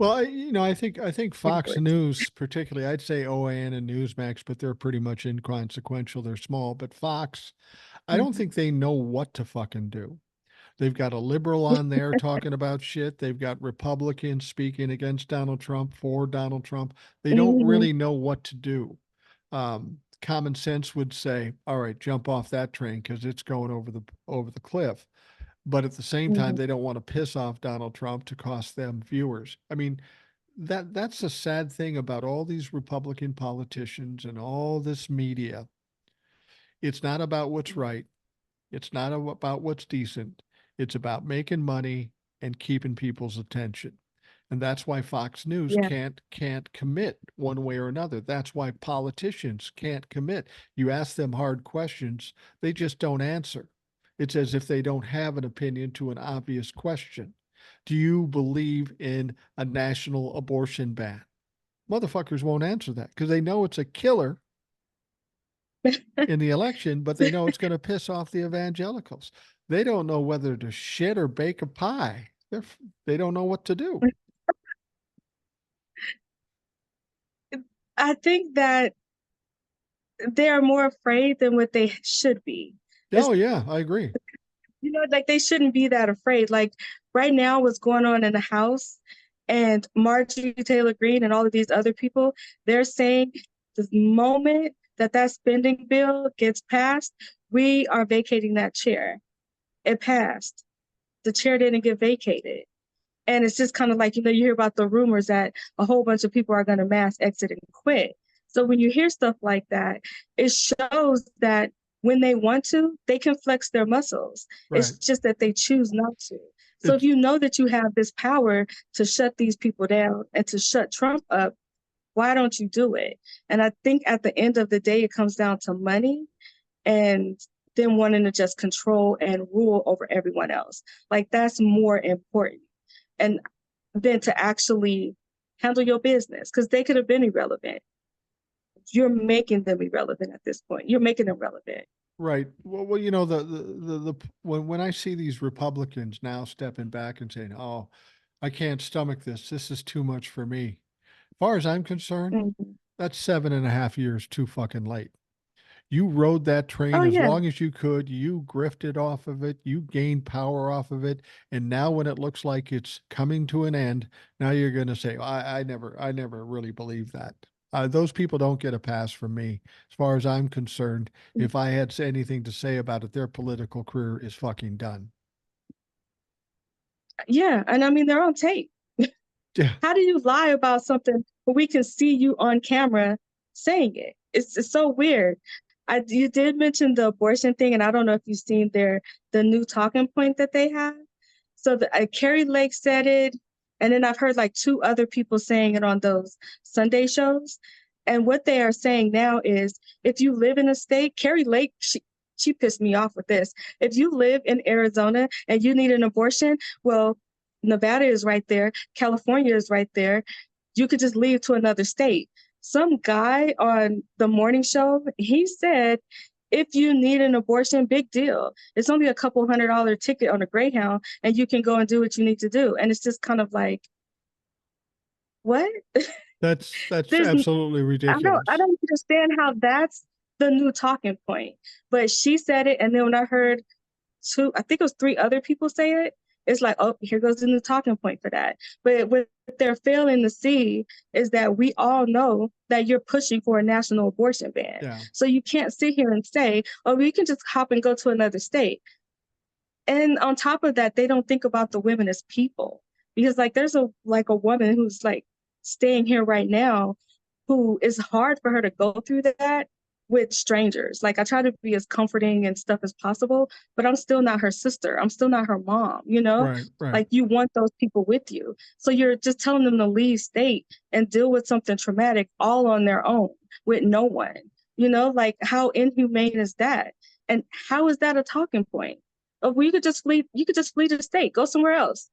Well, I think Fox News, particularly, I'd say OAN and Newsmax, but they're pretty much inconsequential. They're small. But Fox, I don't think they know what to fucking do. They've got a liberal on there talking about shit. They've got Republicans speaking against Donald Trump, for Donald Trump. They don't really know what to do. Common sense would say, all right, jump off that train because it's going over the cliff. But at the same time, they don't want to piss off Donald Trump to cost them viewers. I mean, that's a sad thing about all these Republican politicians and all this media. It's not about what's right. It's not about what's decent. It's about making money and keeping people's attention. And that's why Fox News can't commit one way or another. That's why politicians can't commit. You ask them hard questions, they just don't answer. It's as if they don't have an opinion to an obvious question. Do you believe in a national abortion ban? Motherfuckers won't answer that because they know it's a killer. in the election, but they know it's going to piss off the evangelicals. They don't know whether to shit or bake a pie. They don't know what to do. I think that they are more afraid than what they should be. It's, Oh, yeah, I agree. like they shouldn't be that afraid. Like right now, what's going on in the House and Marjorie Taylor Greene and all of these other people, they're saying the moment that that spending bill gets passed, we are vacating that chair. It passed. The chair didn't get vacated. And it's just kind of like, you hear about the rumors that a whole bunch of people are going to mass exit and quit. So when you hear stuff like that, it shows that when they want to, they can flex their muscles. Right. It's just that they choose not to. So if It's you know that you have this power to shut these people down and to shut Trump up, why don't you do it? And I think at the end of the day, it comes down to money and them wanting to just control and rule over everyone else. Like that's more important. And than to actually handle your business, because they could have been irrelevant. You're making them irrelevant at this point. You're making them relevant. right. Well, the when I see these Republicans now stepping back and saying, "Oh, I can't stomach this. This is too much for me." As far as I'm concerned, Mhm. that's 7.5 years too fucking late. You rode that train Oh as yeah. long as you could. You grifted off of it. You gained power off of it. And now when it looks like it's coming to an end, now you're going to say, I never really believed that. Those people don't get a pass from me. As far as I'm concerned, if I had anything to say about it, their political career is fucking done. Yeah. And I mean, they're on tape. Yeah. How do you lie about something but we can see you on camera saying it? It's so weird. You did mention the abortion thing, and I don't know if you've seen the new talking point that they have. So Carrie Lake said it, and then I've heard like two other people saying it on those Sunday shows. And what they are saying now is, if you live in a state, Carrie Lake, she pissed me off with this. If you live in Arizona and you need an abortion, well, Nevada is right there, California is right there. You could just leave to another state. Some guy on the morning show, he said, if you need an abortion, big deal. It's only a couple $100 ticket on a Greyhound, and you can go and do what you need to do. And it's just kind of like, what? That's There's, absolutely I ridiculous. don't understand how that's the new talking point. But she said it, and then when I heard I think it was three other people say it, it's like, oh, here goes the new talking point for that. But what they're failing to see is that we all know that you're pushing for a national abortion ban. Yeah. So you can't sit here and say, oh, we can just hop and go to another state. And on top of that, they don't think about the women as people. Because like there's a woman who's like staying here right now who is hard for her to go through that with strangers. Like I try to be as comforting and stuff as possible, but I'm still not her sister. I'm still not her mom, you know? Right. Right. Like you want those people with you. So you're just telling them to leave state and deal with something traumatic all on their own with no one. Like how inhumane is that? And how is that a talking point? Oh, well, you could just flee the state, go somewhere else.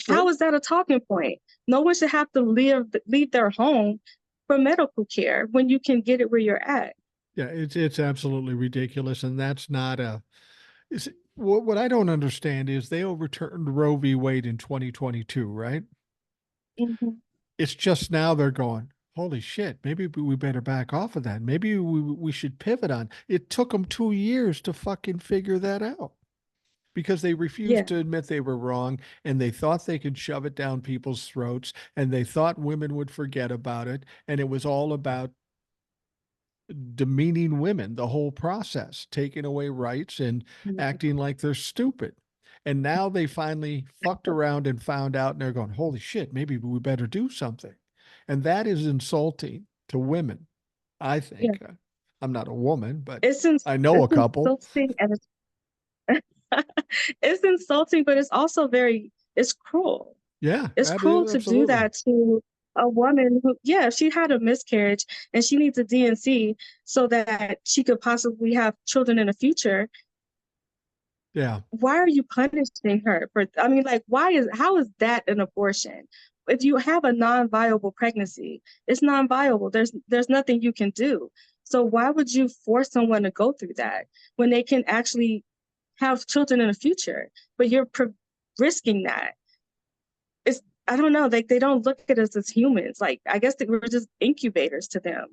Right. How is that a talking point? No one should have to leave their home for medical care when you can get it where you're at. Yeah, it's absolutely ridiculous, and that's not a. What I don't understand is they overturned Roe v. Wade in 2022, right? Mm-hmm. It's just now they're going, holy shit, maybe we better back off of that. Maybe we should pivot on. It took them 2 years to fucking figure that out because they refused Yeah. to admit they were wrong and they thought they could shove it down people's throats and they thought women would forget about it. And it was all about demeaning women, the whole process, taking away rights and acting like they're stupid. And now they finally fucked around and found out, and they're going, holy shit, maybe we better do something. And that is insulting to women, I Yeah. think. I'm not a woman, but It's I know a it's couple. insulting and it's insulting, but it's also it's cruel. Yeah, It's cruel to do absolutely. that to a woman who, yeah, she had a miscarriage and she needs a DNC so that she could possibly have children in the future. Yeah. Why are you punishing her for, I mean, like, how is that an abortion? If you have a non-viable pregnancy, it's non-viable. There's nothing you can do. So why would you force someone to go through that when they can actually have children in the future? But you're risking that. It's, I don't know, like they don't look at us as humans. Like I guess that we're just incubators to them.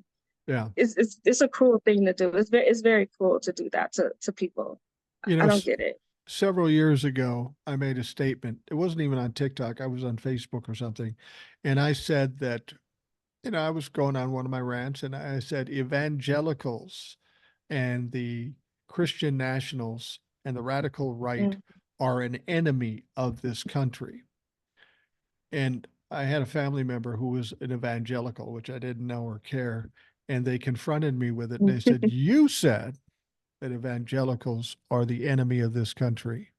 Yeah. It's a cruel thing to do. It's very cruel to do that to people. You I know, don't get it. several years ago, I made a statement. It wasn't even on TikTok. I was on Facebook or something. And I said that, I was going on one of my rants and I said evangelicals and the Christian nationals and the radical right Mm. are an enemy of this country. And I had a family member who was an evangelical, which I didn't know or care. And they confronted me with it. And they said, "You said that evangelicals are the enemy of this country."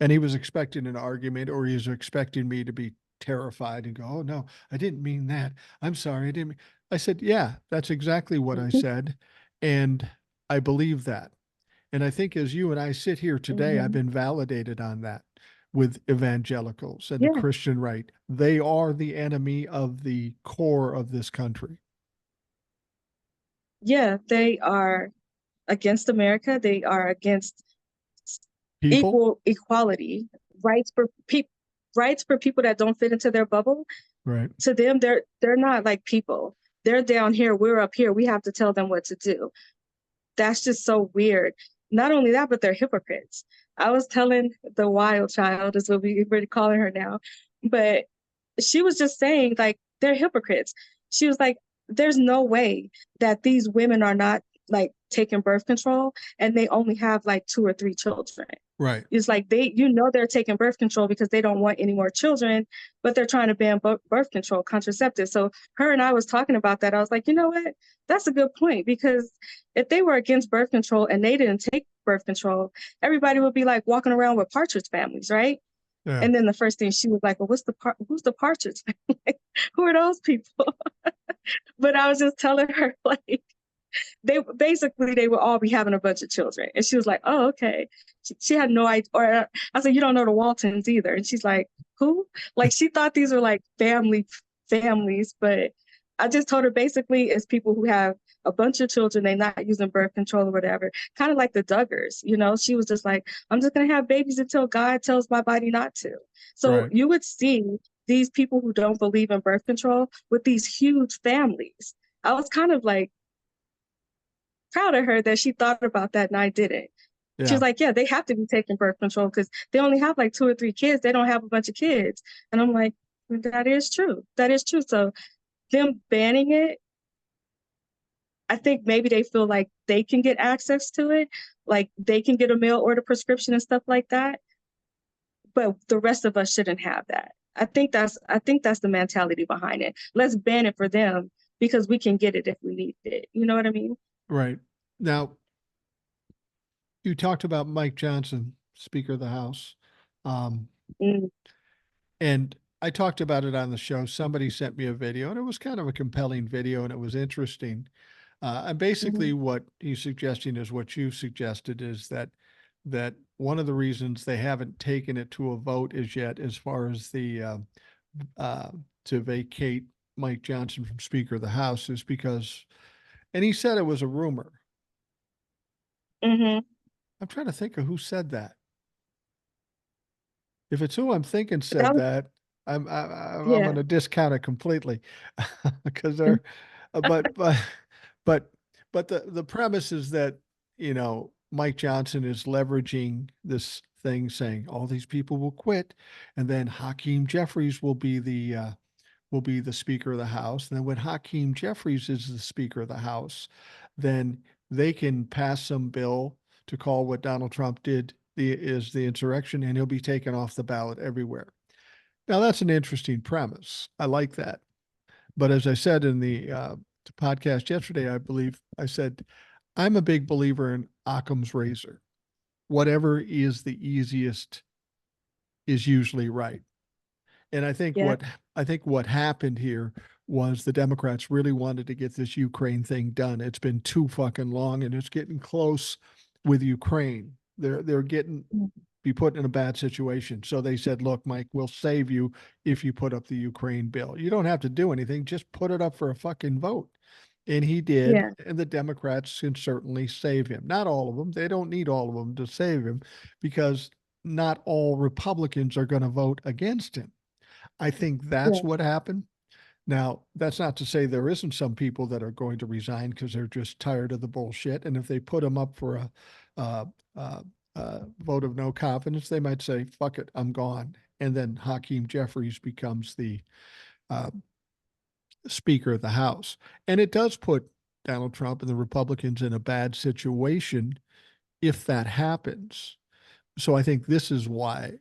And he was expecting an argument, or he was expecting me to be terrified and go, "Oh, no, I didn't mean that. I'm sorry. I didn't mean." I said, "Yeah, that's exactly what I said. And I believe that." And I think as you and I sit here today, I've Mhm. been validated on that with evangelicals and the Yeah, Christian right. They are the enemy of the core of this country. yeah, they are against America. They are against People, equal equality, rights for people, rights for people that don't fit into their bubble. right? To them, they're not like people. They're down here, we're up here. We have to tell them what to do. That's just so weird. Not only that, but they're hypocrites. I was telling the wild child, is what we're calling her now, but she was just saying, like, they're hypocrites. She was like, there's no way that these women are not like taking birth control and they only have like 2 or 3 children. Right. It's like they're taking birth control because they don't want any more children, but they're trying to ban birth control, contraceptives. So her and I was talking about that. I was like, you know what? That's a good point, because if they were against birth control and they didn't take birth control, everybody would be like walking around with partridge families, right? Yeah. And then the first thing she was like, well, who's the partridge family? Who are those people? But I was just telling her, like, they would all be having a bunch of children. And she was like, oh, okay. She had no idea. Or I said, you don't know the Waltons either. And she's like, who? Like, she thought these were like families, but I just told her basically it's people who have a bunch of children, they're not using birth control or whatever. Kind of like the Duggars, she was just like, I'm just gonna have babies until God tells my body not to. So Right. you would see these people who don't believe in birth control with these huge families. I was kind of like proud of her that she thought about that and I didn't. She Yeah. was like, yeah, they have to be taking birth control because they only have like 2 or 3 kids. They don't have a bunch of kids. And I'm like, that is true. That is true. So them banning it, I think maybe they feel like they can get access to it, like they can get a mail order prescription and stuff like that. But the rest of us shouldn't have that. I think that's the mentality behind it. Let's ban it for them because we can get it if we need it. You know what I mean? Right. Now, you talked about Mike Johnson, Speaker of the House. Um, Mm, and I talked about it on the show. Somebody sent me a video, and it was kind of a compelling video, and it was interesting. And basically, mhm, what he's suggesting is what you suggested, is that one of the reasons they haven't taken it to a vote as yet, as far as the uh, to vacate Mike Johnson from Speaker of the House, is because, and he said it was a rumor. mhm. I'm trying to think of who said that. If it's who I'm thinking That said was, that, I'm going yeah. to discount it completely because they're, uh, but but but but the premise is that Mike Johnson is leveraging this thing, saying all these people will quit, and then Hakeem Jeffries will be the Speaker of the House. And then when Hakeem Jeffries is the Speaker of the House, then they can pass some bill to call what Donald Trump did the insurrection, and he'll be taken off the ballot everywhere. Now that's an interesting premise. I like that. But as I said in the podcast yesterday, I believe I said I'm a big believer in Occam's razor. Whatever is the easiest is usually right. And Yeah. I think what happened here was the Democrats really wanted to get this Ukraine thing done. It's been too fucking long, and it's getting close with Ukraine. They're getting be put in a bad situation. So they said, "Look, Mike, we'll save you if you put up the Ukraine bill. You don't have to do anything; just put it up for a fucking vote." And he did, Yeah. and the Democrats can certainly save him. Not all of them. They don't need all of them to save him because not all Republicans are going to vote against him. I think that's Yeah. what happened. Now, that's not to say there isn't some people that are going to resign because they're just tired of the bullshit. And if they put them up for a, a, vote of no confidence, they might say, fuck it, I'm gone. And then Hakeem Jeffries becomes the uh, Speaker of the House. And it does put Donald Trump and the Republicans in a bad situation if that happens. So I think this is why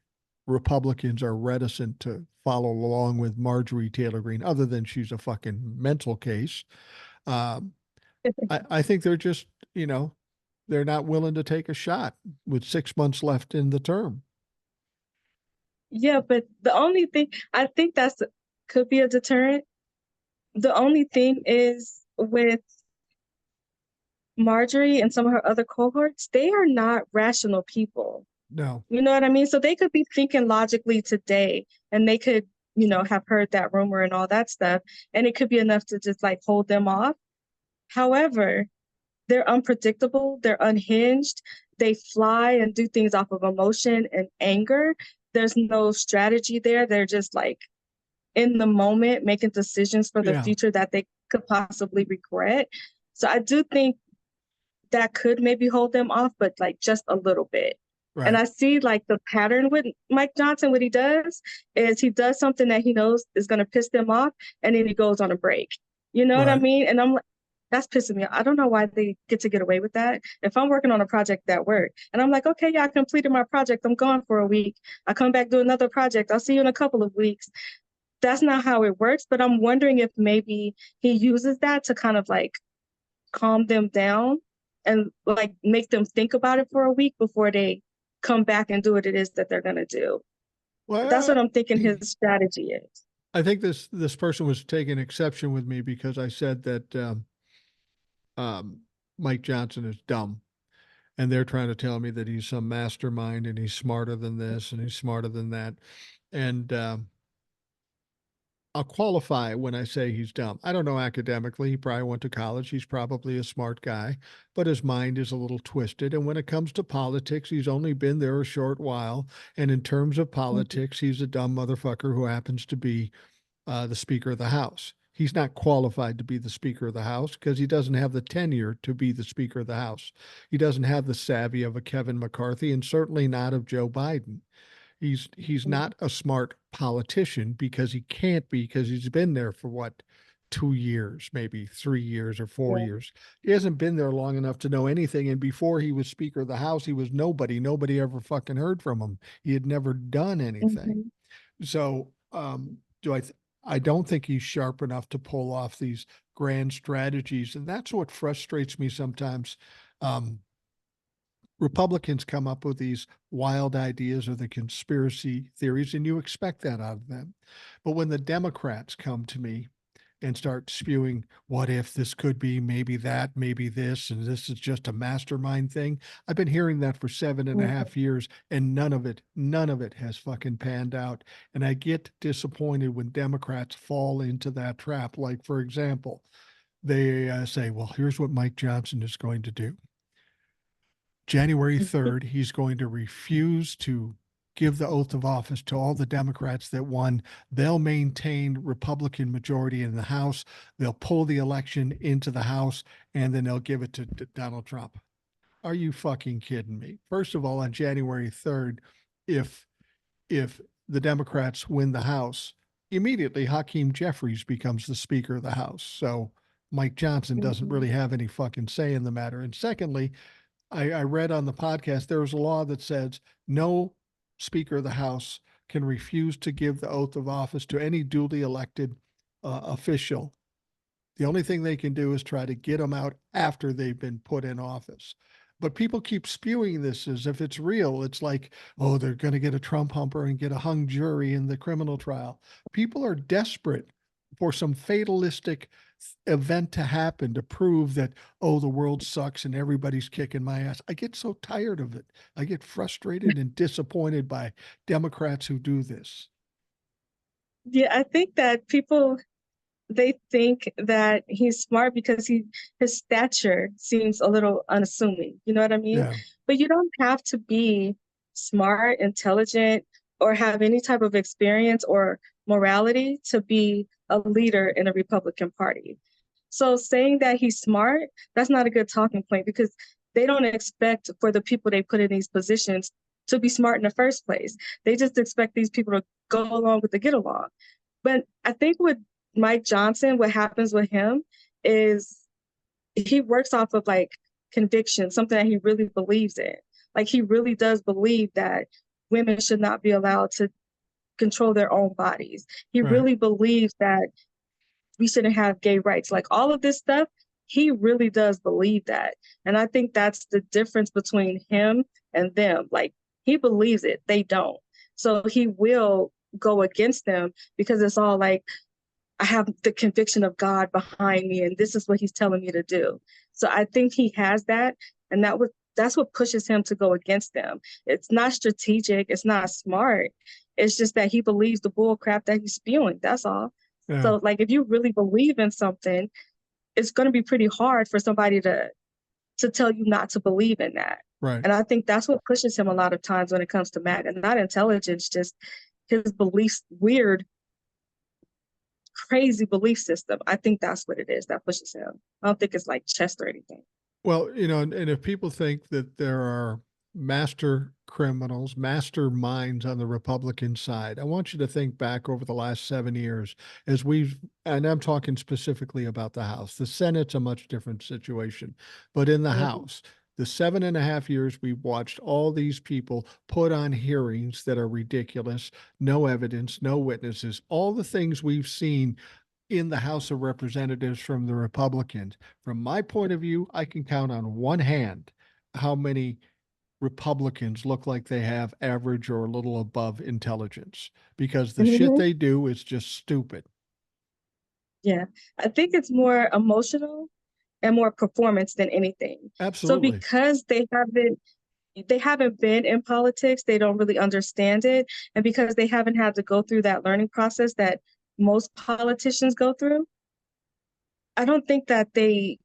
Republicans are reticent to follow along with Marjorie Taylor Greene, other than she's a fucking mental case. Um, I think they're just, you know, they're not willing to take a shot with 6 months left in the term. Yeah, but the only thing I think that's could be a deterrent. The only thing is with Marjorie and some of her other cohorts, they are not rational people. No. You know what I mean? So they could be thinking logically today and they could, have heard that rumor and all that stuff. And it could be enough to just like hold them off. However, they're unpredictable, they're unhinged, they fly and do things off of emotion and anger. There's no strategy there. They're just like in the moment making decisions for the Yeah. future that they could possibly regret. So I do think that could maybe hold them off, but like just a little bit. And Right. I see like the pattern with Mike Johnson. What he does is he does something that he knows is going to piss them off, and then he goes on a break. You know what I Right. mean? And I'm like, that's pissing me off. I don't know why they get away with that. If I'm working on a project at work and I'm like, okay, yeah, I completed my project. I'm gone for a week. I come back, do another project. I'll see you in a couple of weeks. That's not how it works. But I'm wondering if maybe he uses that to kind of like calm them down and like make them think about it for a week before they come back and do what it is that they're going to do. That's Well, what I'm thinking his strategy is. I think this person was taking exception with me because I said that um, Mike Johnson is dumb. And they're trying to tell me that he's some mastermind and he's smarter than this and he's smarter than that. And I'll qualify when I say he's dumb. I don't know academically. He probably went to college. He's probably a smart guy, but his mind is a little twisted. And when it comes to politics, he's only been there a short while. And in terms of Mhm. politics, he's a dumb motherfucker who happens to be the Speaker of the House. He's not qualified to be the Speaker of the House because he doesn't have the tenure to be the Speaker of the House. He doesn't have the savvy of a Kevin McCarthy and certainly not of Joe Biden. He's not a smart politician because he can't be because he's been there for what 2 years, maybe 3 years or four Yeah. years. He hasn't been there long enough to know anything. And before he was Speaker of the House, he was nobody. Nobody ever fucking heard from him. He had never done anything. Mhm. So do I don't think he's sharp enough to pull off these grand strategies, and that's what frustrates me sometimes. Um, Republicans come up with these wild ideas or the conspiracy theories, and you expect that out of them. But when the Democrats come to me and start spewing, what if this could be maybe that, maybe this, and this is just a mastermind thing. I've been hearing that for seven and a Mhm. half years, and none of it has fucking panned out. And I get disappointed when Democrats fall into that trap. Like, for example, they say, well, here's what Mike Johnson is going to do. January 3rd, he's going to refuse to give the oath of office to all the Democrats that won. They'll maintain Republican majority in the House. They'll pull the election into the House, and then they'll give it to Donald Trump. Are you fucking kidding me? First of all, on January 3rd, if if the Democrats win the House, immediately Hakeem Jeffries becomes the Speaker of the House. So Mike Johnson doesn't Mhm. really have any fucking say in the matter. And secondly, I read on the podcast there was a law that says no Speaker of the House can refuse to give the oath of office to any duly elected official. The only thing they can do is try to get them out after they've been put in office. But people keep spewing this as if it's real. It's like, oh, they're going to get a Trump humper and get a hung jury in the criminal trial. People are desperate for some fatalistic event to happen to prove that, oh, the world sucks and everybody's kicking my ass. I get so tired of it. I get frustrated and disappointed by Democrats who do this. Yeah, I think that people they think that he's smart because his stature seems a little unassuming. You know what I mean? Yeah. But you don't have to be smart, intelligent, or have any type of experience or morality to be a leader in the Republican Party. So saying that he's smart, that's not a good talking point because they don't expect for the people they put in these positions to be smart in the first place. They just expect these people to go along with the get along. But I think with Mike Johnson, what happens with him is he works off of like conviction, something that he really believes in. Like he really does believe that women should not be allowed to control their own bodies. He Right. really believes that we shouldn't have gay rights. Like all of this stuff, he really does believe that. And I think that's the difference between him and them. Like he believes it, they don't. So he will go against them because it's all like, I have the conviction of God behind me, and this is what he's telling me to do. So I think he has that, and that's what pushes him to go against them. It's not strategic, it's not smart. It's just that he believes the bull crap that he's spewing. That's all. Yeah. So like if you really believe in something, it's going to be pretty hard for somebody to tell you not to believe in that. Right. And I think that's what pushes him a lot of times when it comes to Matt, and not intelligence, just his beliefs, weird, crazy belief system. I think that's what it is that pushes him. I don't think it's like chest or anything. Well, and if people think that there are master criminals, masterminds on the Republican side, I want you to think back over the last 7 years as and I'm talking specifically about the House. The Senate's a much different situation, but in the Mhm. House, the 7.5 years we've watched all these people put on hearings that are ridiculous, no evidence, no witnesses, all the things we've seen in the House of Representatives from the Republicans. From my point of view, I can count on one hand how many Republicans look like they have average or a little above intelligence because the shit Mhm. they do is just stupid. Yeah, I think it's more emotional and more performance than anything. So Absolutely. because they haven't been in politics, they don't really understand it, and because they haven't had to go through that learning process that most politicians go through, I don't think that they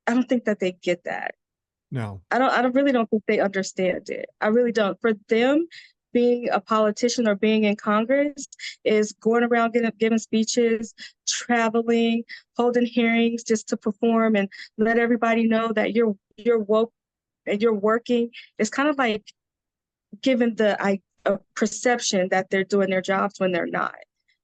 I don't think that they get that. No. I really don't think they understand it. I really don't. For them, being a politician or being in Congress is going around giving speeches, traveling, holding hearings just to perform and let everybody know that you're woke and you're working. It's kind of like giving a perception that they're doing their jobs when they're not.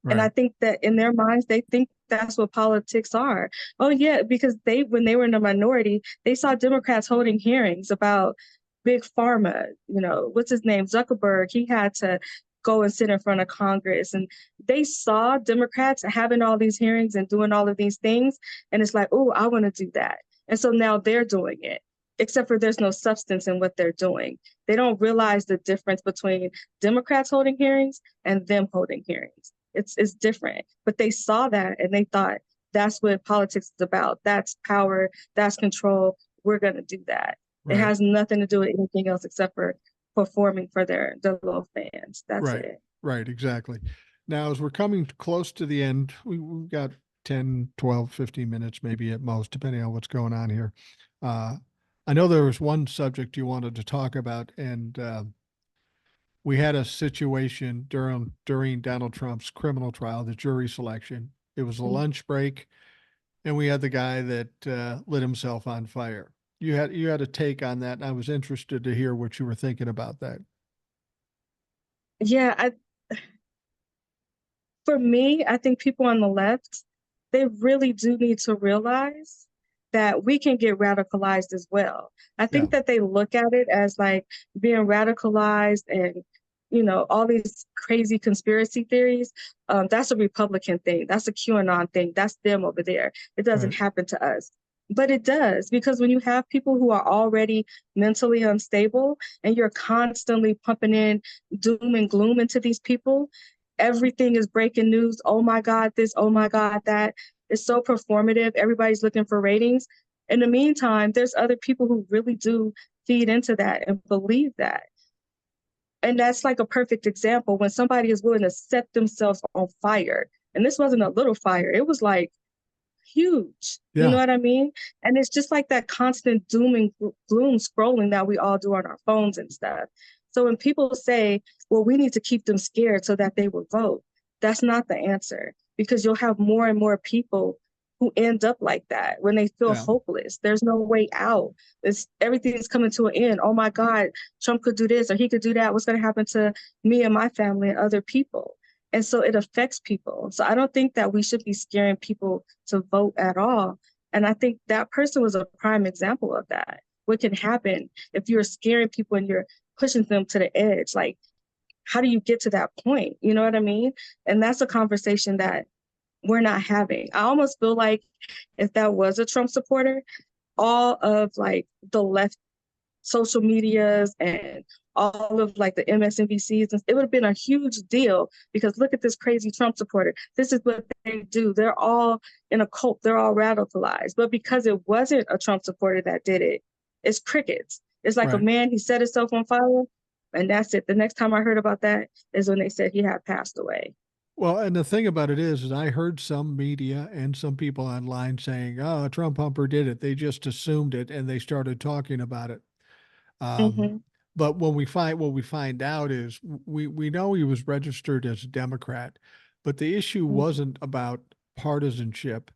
And I Right. think that in their minds, they think that's what politics are. Oh yeah, because when they were in the minority, they saw Democrats holding hearings about big pharma. You know, what's his name? Zuckerberg. He had to go and sit in front of Congress. And they saw Democrats having all these hearings and doing all of these things. And it's like, oh, I want to do that. And so now they're doing it, except for there's no substance in what they're doing. They don't realize the difference between Democrats holding hearings and them holding hearings. It's different. But they saw that and they thought that's what politics is about. That's power, that's control. We're gonna do that. It Right. has nothing to do with anything else except for performing for their little fans. That's Right. it. Right. Exactly. Now, as we're coming close to the end, we've got 10, 12, 15 minutes, maybe at most, depending on what's going on here. Uh, I know there was one subject you wanted to talk about, and we had a situation during Donald Trump's criminal trial, the jury selection. It was a lunch break, and we had the guy that lit himself on fire. You had a take on that, and I was interested to hear what you were thinking about that. Yeah, for me, I think people on the left, they really do need to realize that we can get radicalized as well. I Yeah. think that they look at it as like being radicalized and, all these crazy conspiracy theories. That's a Republican thing. That's a QAnon thing. That's them over there. It doesn't Right. happen to us. But it does, because when you have people who are already mentally unstable and you're constantly pumping in doom and gloom into these people, everything is breaking news. Oh my God, this, oh my God, that. It's so performative. Everybody's looking for ratings. In the meantime, there's other people who really do feed into that and believe that. And that's like a perfect example when somebody is willing to set themselves on fire And this wasn't a little fire. It was like huge. You know Yeah. what I mean? And it's just like that constant doom and gloom scrolling that we all do on our phones and stuff. So when people say, well, we need to keep them scared so that they will vote, that's not the answer, because you'll have more and more people who end up like that when they feel Yeah. hopeless. There's no way out. Everything's coming to an end. Oh my God, Trump could do this or he could do that. What's going to happen to me and my family and other people? And so it affects people. So I don't think that we should be scaring people to vote at all. And I think that person was a prime example of that. What can happen if you're scaring people and you're pushing them to the edge? Like, how do you get to that point? You know what I mean? And that's a conversation that we're not having. I almost feel like if that was a Trump supporter, all of like the left social medias and all of like the MSNBCs, it would have been a huge deal because look at this crazy Trump supporter. This is what they do. They're all in a cult. They're all radicalized. But because it wasn't a Trump supporter that did it, it's crickets. It's like a Right. man, he set himself on fire, and that's it. The next time I heard about that is when they said he had passed away. Well, and the thing about it is I heard some media and some people online saying, "Oh, a Trump humper did it. They just assumed it and they started talking about it." Um, Mm-hmm. but when we find what we find out is we know he was registered as a Democrat, but the issue wasn't about partisanship.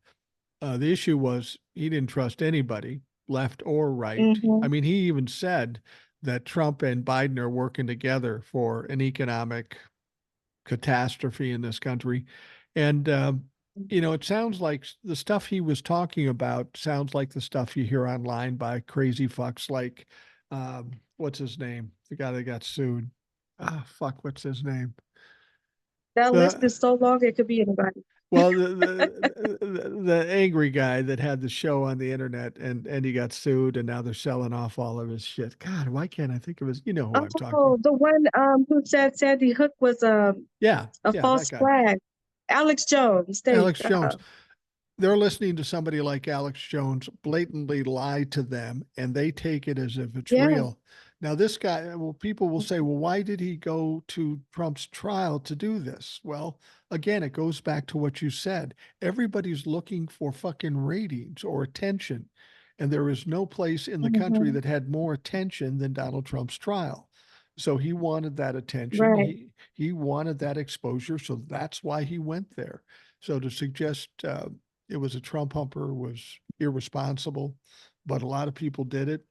The issue was he didn't trust anybody, left or right. I Mm-hmm. mean, he even said that Trump and Biden are working together for an economic catastrophe in this country. And, it sounds like the stuff he was talking about sounds like the stuff you hear online by crazy fucks like, what's his name? The guy that got sued. Ah, fuck, what's his name? That list The is so long, it could be anybody. well, the angry guy that had the show on the internet and he got sued and now they're selling off all of his shit. God, why can't I think of his? You know who I'm talking? Oh, the one who said Sandy Hook was Yeah, a yeah, that false guy, flag. Alex Jones. There you Alex Jones. go. They're listening to somebody like Alex Jones blatantly lie to them and they take it as if it's Yeah. real. Now, this guy, well, people will say, well, why did he go to Trump's trial to do this? Well, again, it goes back to what you said. Everybody's looking for fucking ratings or attention. And there is no place in the country Hmm. that had more attention than Donald Trump's trial. So he wanted that attention. Right. He wanted that exposure. So that's why he went there. So to suggest it was a Trump humper was irresponsible, but a lot of people did it.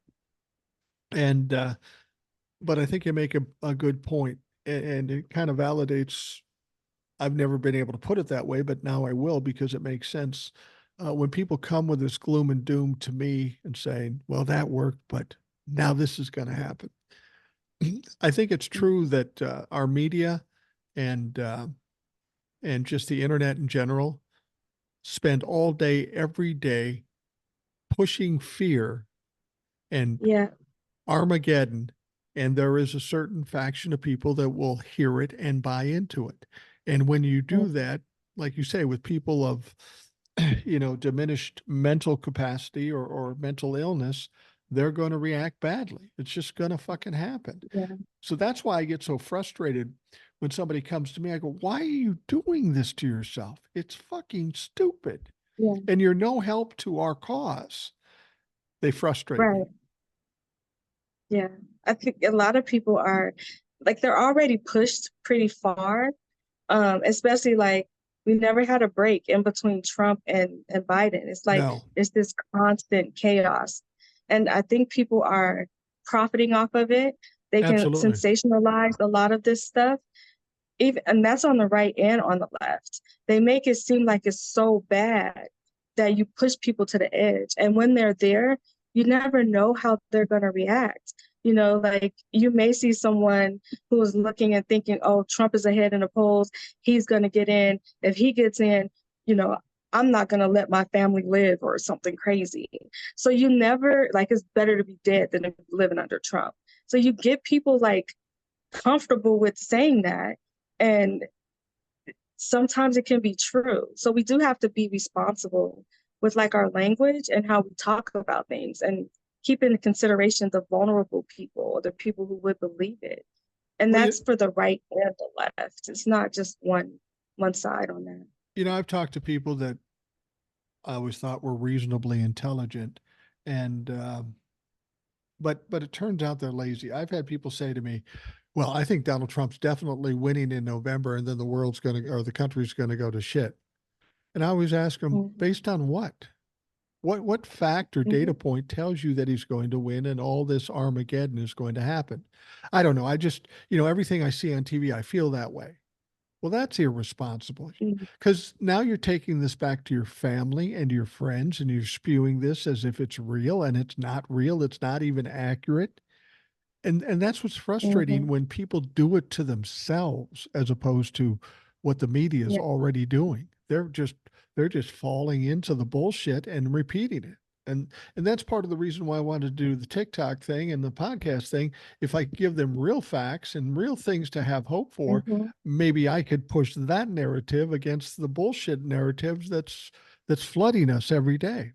And but I think you make a good point, and it kind of validates. I've never been able to put it that way, but now I will because it makes sense. When people come with this gloom and doom to me and saying, "Well, that worked, but now this is going to happen," I think it's true that our media and uh, and just the internet in general spend all day, every day pushing fear and Yeah. Armageddon. And there is a certain faction of people that will hear it and buy into it. And when you do Mhm. that, like you say, with people of, diminished mental capacity or mental illness, they're going to react badly. It's just going to fucking happen. Yeah. So that's why I get so frustrated when somebody comes to me. I go, why are you doing this to yourself? It's fucking stupid. Yeah. And you're no help to our cause. They frustrate me. Right. Yeah. I think a lot of people are like they're already pushed pretty far. Especially like we never had a break in between Trump and Biden. It's like No, it's this constant chaos. And I think people are profiting off of it. They can absolutely. sensationalize a lot of this stuff. Even and that's on the right and on the left. They make it seem like it's so bad that you push people to the edge. And when they're there, you never know how they're going to react. You know, like you may see someone who is looking and thinking, oh, Trump is ahead in the polls. He's going to get in. If he gets in, you know, I'm not going to let my family live or something crazy. So you never, like, it's better to be dead than to be living under Trump. So you get people like comfortable with saying that. And sometimes it can be true. So we do have to be responsible with like our language and how we talk about things and keep in consideration the vulnerable people or the people who would believe it. And Well, that's for the right and the left. It's not just one side on that. I've talked to people that I always thought were reasonably intelligent, and but it turns out they're lazy. I've had people say to me, "Well, I think Donald Trump's definitely winning in November, and then the world's going to or the country's going to go to shit." And I always ask them, Mhm, based on what? What fact or data mhm, point tells you that he's going to win and all this Armageddon is going to happen? I don't know. I just, everything I see on TV, I feel that way. Well, that's irresponsible mhm, because now you're taking this back to your family and your friends and you're spewing this as if it's real and it's not real. It's not even accurate. And that's what's frustrating mhm. when people do it to themselves as opposed to what the media is Yeah. already doing. They're just falling into the bullshit and repeating it. And that's part of the reason why I wanted to do the TikTok thing and the podcast thing. If I give them real facts and real things to have hope for, Mhm. maybe I could push that narrative against the bullshit narratives that's flooding us every day.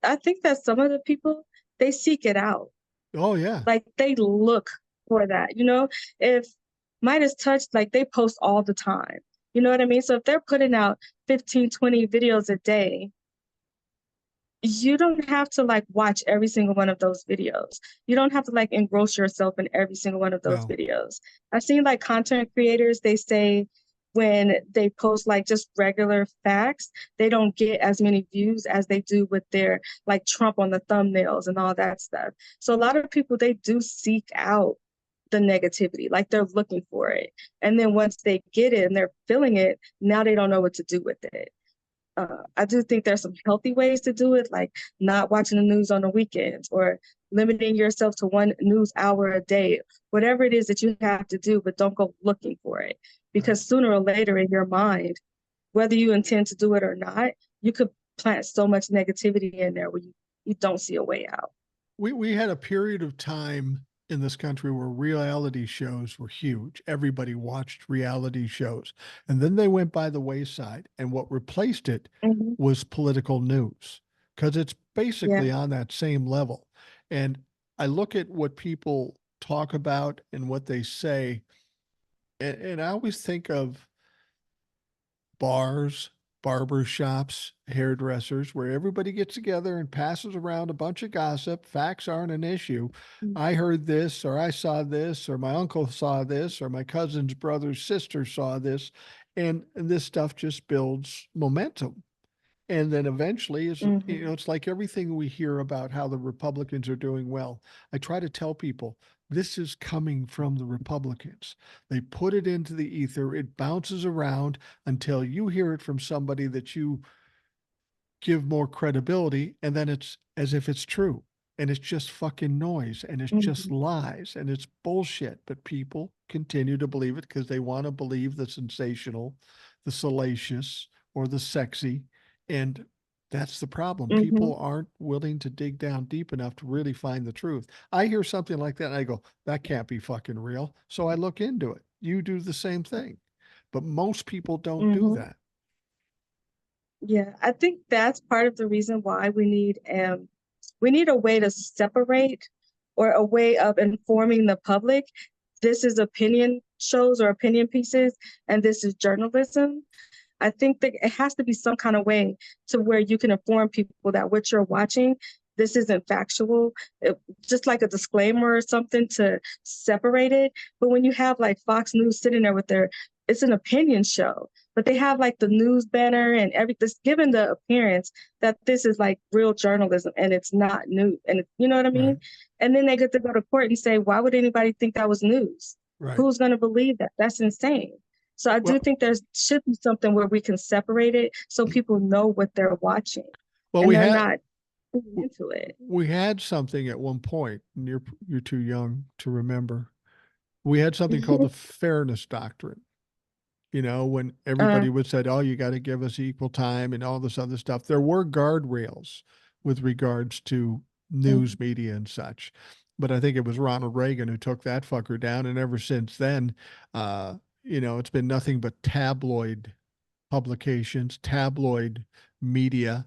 I think that some of the people, they seek it out. Oh yeah. Like, they look for that, you know? If Midas touched, like, they post all the time. You know what I mean? So if they're putting out 15, 20 videos a day, you don't have to, like, watch every single one of those videos. You don't have to, like, engross yourself in every single one of those No. videos. I've seen, like, content creators, they say when they post, like, just regular facts, they don't get as many views as they do with their, like, Trump on the thumbnails and all that stuff. So a lot of people, they do seek out the negativity, like, they're looking for it. And then once they get it and they're feeling it, now they don't know what to do with it. I do think there's some healthy ways to do it, like not watching the news on the weekends or limiting yourself to one news hour a day, whatever it is that you have to do, but don't go looking for it. Right. Because sooner or later in your mind, whether you intend to do it or not, you could plant so much negativity in there where you don't see a way out. We had a period of time in this country where reality shows were huge. Everybody watched reality shows. And then they went by the wayside. And what replaced it Hmm. was political news because it's Yeah. basically on that same level. And I look at what people talk about and what they say, and I always think of bars, barber shops, hairdressers, where everybody gets together and passes around a bunch of gossip. Facts aren't an issue. I heard this, or I saw this, or my uncle saw this, or my cousin's brother's sister saw this. And this stuff just builds momentum. And then eventually, Hmm. it's like everything we hear about how the Republicans are doing well. I try to tell people this is coming from the Republicans. They put it into the ether, it bounces around until you hear it from somebody that you give more credibility, and then it's as if it's true. And it's just fucking noise and it's just Hmm. lies and it's bullshit. But people continue to believe it because they want to believe the sensational, the salacious, or the sexy. And that's the problem. Hmm. People aren't willing to dig down deep enough to really find the truth. I hear something like that and I go, that can't be fucking real. So I look into it. You do the same thing. But most people don't do Hmm. that. Yeah, I think that's part of the reason why we need a way to separate or a way of informing the public. This is opinion shows or opinion pieces, and this is journalism. I think that it has to be some kind of way to where you can inform people that what you're watching, this isn't factual, just like a disclaimer or something to separate it. But when you have like Fox News sitting there with it's an opinion show, but they have like the news banner and everything, given the appearance that this is like real journalism and it's not news. And you know what I mean? Right. And then they get to go to court and say, why would anybody think that was news? Right. Who's going to believe that? That's insane. So I do Well, think there should be something where we can separate it so people know what they're watching well, and we they're had not into it. we had something at one point, and you're too young to remember. We had something called the fairness doctrine. When uh, everybody would say, "Oh, you got to give us equal time" and all this other stuff. There were guardrails with regards to news mhm, media and such. But I think it was Ronald Reagan who took that fucker down, and ever since then, it's been nothing but tabloid publications, tabloid media,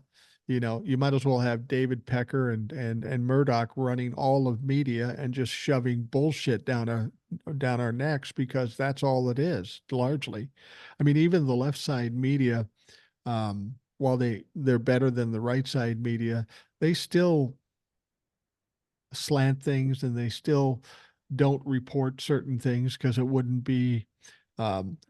You might as well have David Pecker and Murdoch running all of media and just shoving bullshit down our necks, because that's all it is largely. I mean, even the left side media, while they're better than the right side media, they still slant things, and they still don't report certain things because it wouldn't be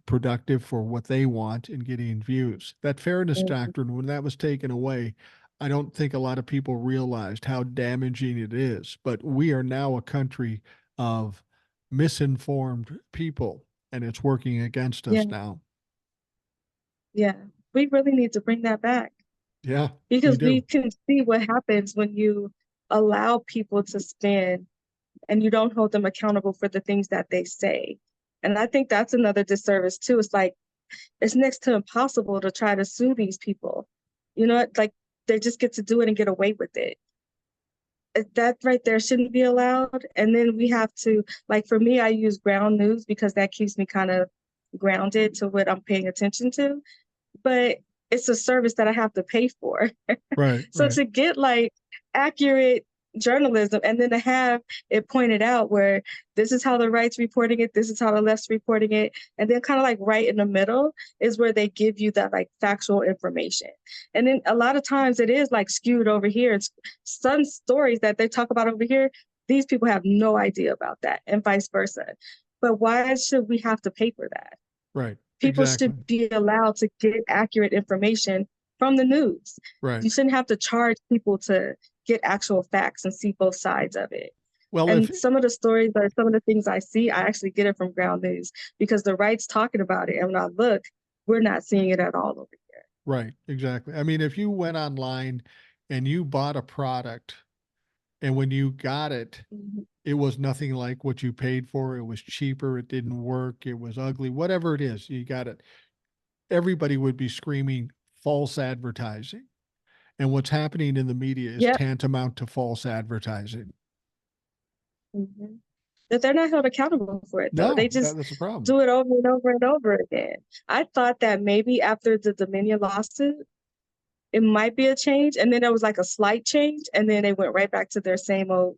productive for what they want in getting views. That fairness Mhm. doctrine, when that was taken away, I don't think a lot of people realized how damaging it is. But we are now a country of misinformed people, and it's working against us Yeah, now. yeah. We really need to bring that back Yeah, we because we do. can see what happens when you allow people to spin and you don't hold them accountable for the things that they say. And I think that's another disservice too. It's like it's next to impossible to try to sue these people. Like they just get to do it and get away with it. That right there shouldn't be allowed. And then we have to, like for me, I use ground news because that keeps me kind of grounded to what I'm paying attention to. But it's a service that I have to pay for. Right, So right, to get like accurate journalism and then to have it pointed out where this is how the right's reporting it, this is how the left's reporting it, and then kind of like right in the middle is where they give you that like factual information. And then a lot of times it is like skewed over here. It's some stories that they talk about over here, these people have no idea about that, and vice versa. But why should we have to pay for that? right. People Exactly. should be allowed to get accurate information from the news. Right. You shouldn't have to charge people to get actual facts and see both sides of it. Well, if And some of the stories or some of the things I see, I actually get it from ground news because the right's talking about it. And when I look, we're not seeing it at all over here. right, exactly. I mean, if you went online and you bought a product, and when you got it, Mhm. it was nothing like what you paid for. It was cheaper. It didn't work. It was ugly. Whatever it is, you got it. Everybody would be screaming false advertising. And what's happening in the media is Yep. tantamount to false advertising. Mhm. That they're not held accountable for it though. They No, just that's a problem. do it over and over and over again. I thought that maybe after the Dominion lawsuit, it might be a change. And then there was like a slight change. And then they went right back to their same old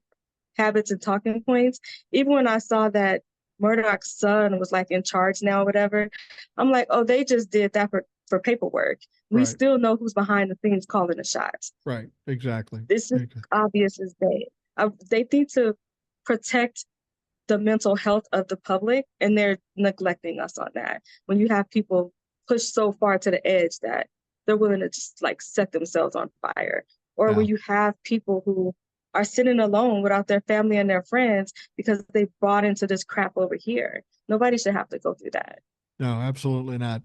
habits and talking points. Even when I saw that Murdoch's son was like in charge now or whatever, I'm like, oh, they just did that for paperwork. We Right, still know who's behind the scenes calling the shots. right, exactly. It's just obvious as day. They need to protect the mental health of the public, and they're neglecting us on that. When you have people pushed so far to the edge that they're willing to just like set themselves on fire, or Yeah. when you have people who are sitting alone without their family and their friends because they bought into this crap over here. Nobody should have to go through that. No, absolutely not.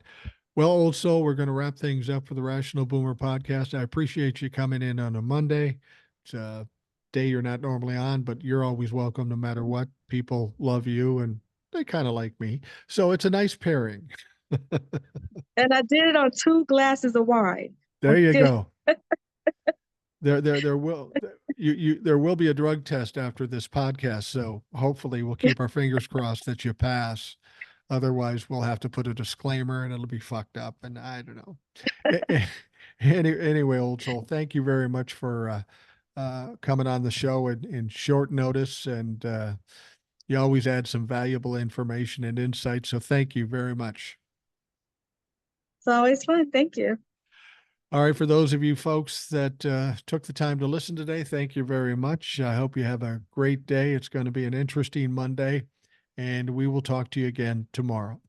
Well, old soul, we're going to wrap things up for the Rational Boomer podcast. I appreciate you coming in on a Monday. It's a day you're not normally on, but you're always welcome no matter what. People love you and they kind of like me. So it's a nice pairing. And I did it on 2 glasses of wine. There you Okay. go. There will there will be a drug test after this podcast, so hopefully we'll keep our fingers crossed that you pass. Otherwise, we'll have to put a disclaimer and it'll be fucked up. And I don't know. Anyway, old soul, thank you very much for coming on the show in short notice. And you always add some valuable information and insight. So thank you very much. It's always fun. Thank you. All right. For those of you folks that took the time to listen today, thank you very much. I hope you have a great day. It's going to be an interesting Monday, and we will talk to you again tomorrow.